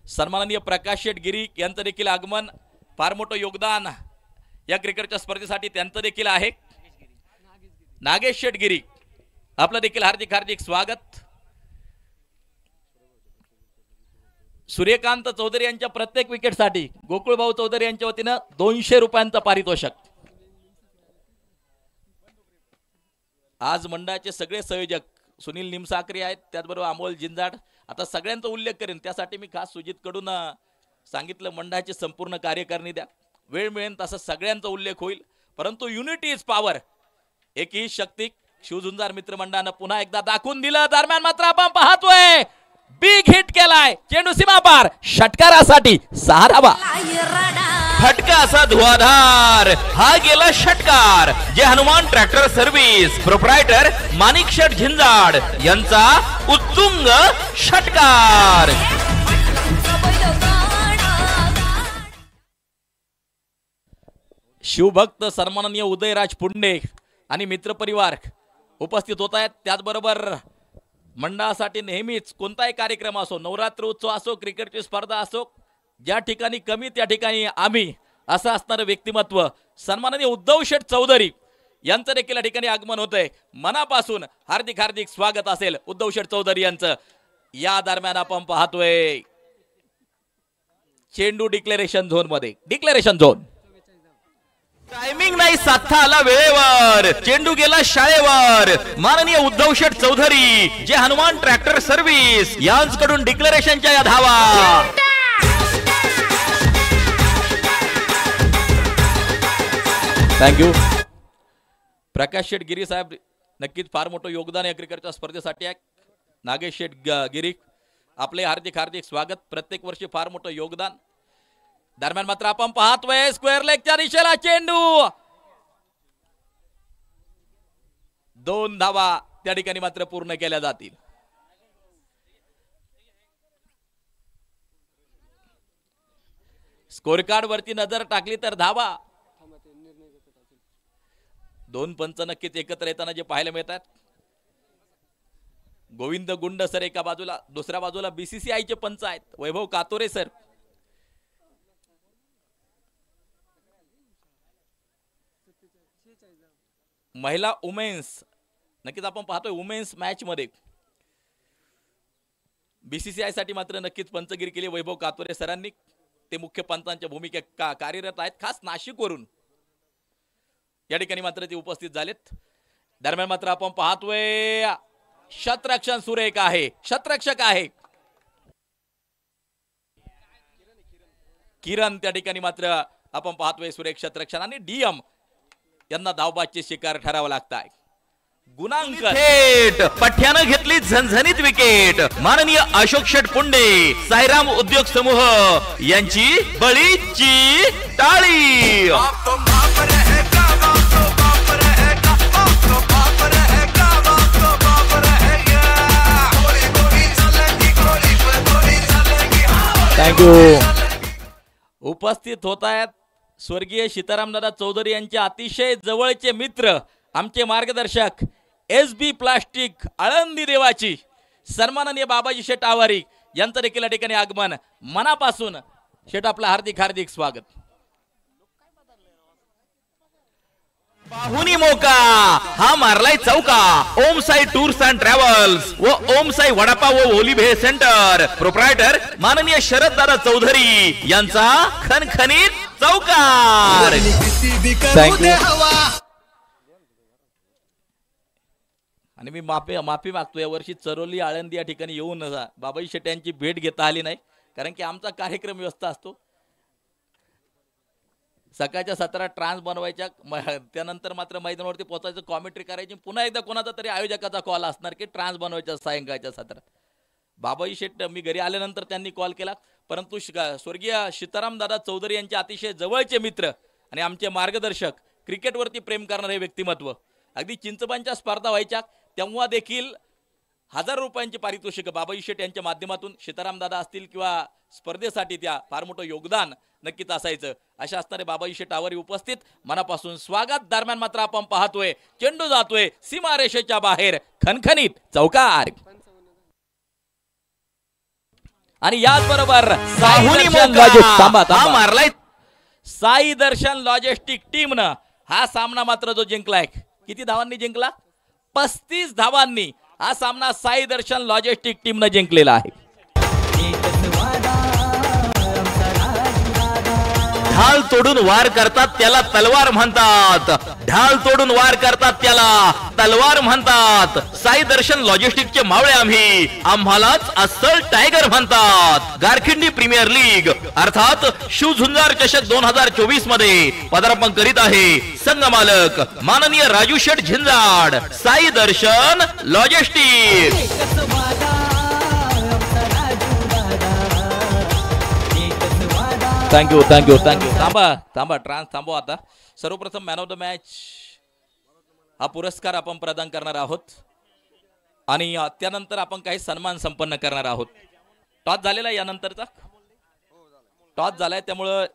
सन्माननीय प्रकाश शेठ गिरी यांचं देखील आगमन. फार मोठं योगदान या क्रिकेटच्या स्पर्धेसाठी त्यांचं देखील आहे. नागेश शेठ गिरी आपलं देखील हार्दिक हार्दिक स्वागत. सूर्यकांत चौधरी यांच्या प्रत्येक विकेटसाठी गोकुळभाऊ चौधरी यांच्या वतीनं 200 रुपयांचं पारितोषिक. आज मंडळाचे सगळे संयोजक सुनील निमसाकरी आहेत, त्याचबरोबर अमोल झिंजाड. आता सगळ्यांचा उल्लेख करेन त्यासाठी मी खास सुजित कडून सांगितलं मंडळाचे संपूर्ण कार्यकारिणी द्या. वेळ मिळेल तसा सगळ्यांचा उल्लेख होईल. परंतु युनिटी इज पॉवर, एक ही शक्ती शिवझुंजार मित्र मंडळानं पुन्हा एकदा दाखवून दिलं. दरम्यान मात्र आपण पाहतोय बिग हिट केलाय. चेंडू सीमा पार. षटकारासाठी 6 धावा. फटका असा धुवाधार. हा गेला षटकार जे हनुमान ट्रॅक्टर सर्व्हिस प्रोप्रायटर माणिक शेठ झिंजाड यांचा उत्तुंग षटकार. शिवभक्त सन्माननीय उदयराज पुंडे आणि मित्रपरिवार उपस्थित होत आहेत. त्याचबरोबर मंडळासाठी नेहमीच कोणताही कार्यक्रम असो, नवरात्र उत्सव असो, क्रिकेटची स्पर्धा असो, ज्या ठिकाणी कमी त्या ठिकाणी आम्ही असं असणारं व्यक्तिमत्व सन्माननीय उद्धव शेठ चौधरी यांचं देखील या ठिकाणी आगमन होतंय. मनापासून हार्दिक हार्दिक स्वागत असेल उद्धव शेठ चौधरी यांचं. या दरम्यान आपण पाहतोय चेंडू डिक्लेरेशन झोन मध्ये. डिक्लेरेशन झोन टायमिंग नाही साधता आला वेळेवर. चेंडू गेला शाळेवर. माननीय उद्धव शेठ चौधरी जे हनुमान ट्रॅक्टर सर्व्हिस यांकडून डिक्लेरेशनच्या या धावा. थँक्यू. प्रकाश शेठ गिरी साहेब नक्कीच फार मोठं योगदान या क्रिकेटच्या स्पर्धेसाठी आहे. नागेश शेठ गिरी आपले हार्दिक हार्दिक स्वागत. प्रत्येक वर्षी फार मोठं योगदान. दरम्यान मात्र आपण पाहतोय स्क्वेअर लेगच्या दिशेला चेंडू 2 धावा त्या ठिकाणी मात्र पूर्ण केल्या जातील. स्कोर कार्ड वरती नजर टाकली तर धावा 2 पंच नक्कीच एकत्र येताना जे पाहायला मिळतात. गोविंद गुंड सर एका बाजूला, दुसऱ्या बाजूला BCCI चे पंच आहेत वैभव कातोरे सर. महिला वुमेन्स नक्कीच आपण पाहतोय वुमेन्स मॅच मध्ये BCCI साठी मात्र नक्कीच पंचगिरी केली वैभव कातोरे सरांनी. ते मुख्य पंचांच्या भूमिकेत कार्यरत आहेत, खास नाशिक वरून या ठिकाणी मात्र ते उपस्थित झालेत. दरम्यान मात्र आपण पाहतोय शतरक्षण सुरेख आहे, शतरक्षक आहे किरण. त्या ठिकाणी मात्र आपण पाहतोय सुरेख शतरक्षण आणि DM यांना धावबादची शिकार ठरावं लागत आहे. गुणांक थेट पठ्यानं घेतली झणझणीत विकेट. माननीय अशोक शेठ पुंडे साईराम उद्योग समूह यांची बळीची टाळी. थँक्यू. उपस्थित होत आहेत स्वर्गीय सीतारामदादा चौधरी यांचे अतिशय जवळचे मित्र, आमचे मार्गदर्शक SB प्लास्टिक आळंदी देवाची सन्माननीय बाबाजी शेठ आवारी यांचं देखील या ठिकाणी आगमन. मनापासून शेठ आपलं हार्दिक हार्दिक स्वागत. पाहुणी मोका हा मारलाय चौका. ओम साई टूर्स अँड ट्रॅव्हल्स व ओम साई वडापाव व ओली भेळ सेंटर प्रोप्रायटर माननीय शरद दादा चौधरी यांचा खणखणीत चौकार. आणि मी माफी मागतो, या वर्षी चरोली आळंदी या ठिकाणी येऊन बाबाजी शेट यांची भेट घेता आली नाही, कारण की आमचा कार्यक्रम व्यवस्था असतो. सकाळच्या 17 ट्रान्स बनवायच्या, त्यानंतर मात्र मैदानावरती पोहोचायचं, कॉमेंट्री करायची. पुन्हा एकदा कोणाचा तरी आयोजकाचा कॉल असणार की ट्रान्स बनवायच्या सायंकाळच्या 17. बाबाजी शेट मी घरी आल्यानंतर त्यांनी कॉल केला, परंतु स्वर्गीय सीतारामदादा चौधरी यांचे अतिशय जवळचे मित्र आणि आमचे मार्गदर्शक, क्रिकेटवरती प्रेम करणारे व्यक्तिमत्व. अगदी चिंचबांच्या स्पर्धा व्हायच्या तेव्हा देखील 1000 रुपयांची पारितोषिक बाबाजी शेठ यांच्या माध्यमातून सीतारामदादा असतील किंवा स्पर्धेसाठी त्या फार मोठं योगदान नक्कीच असायचं. अशा असणारे बाबाजी शेठ आवारी उपस्थित, मनापासून स्वागत. दरम्यान मात्र आपण पाहतोय चेंडू जातोय सीमारेषेच्या बाहेर, खणखणीत चौकार. आणि याचबरोबर मारलाय साई दर्शन लॉजिस्टिक टीमनं हा सामना मात्र जो जिंकलाय, किती धावांनी जिंकला? 35 धावांनी हा सामना साई दर्शन लॉजिस्टिक टीमनं जिंकलेला आहे. ढाल तोडून वार करतात त्याला तलवार म्हणतात. ढाल तोडून वार करतात त्याला तलवार म्हणतात. साई दर्शन लॉजिस्टिकचे मावळे आम्ही, आम्हालाच अस्सल टायगर म्हणतात. गारखिंडी प्रीमियर लीग अर्थात शिवझुंजार चषक 2024 मध्ये पदार्पण करीत आहे संघ मालक माननीय राजू शेठ झिंजाड, साई दर्शन लॉजिस्टिक. थँक्यू. थांबा ट्रान्स थांबवा आता. सर्वप्रथम मॅन ऑफ द मॅच हा पुरस्कार आपण प्रदान करणार आहोत आणि त्यानंतर आपण काही सन्मान संपन्न करणार आहोत. टॉस झालेला यानंतरचा टॉस झालाय, त्यामुळं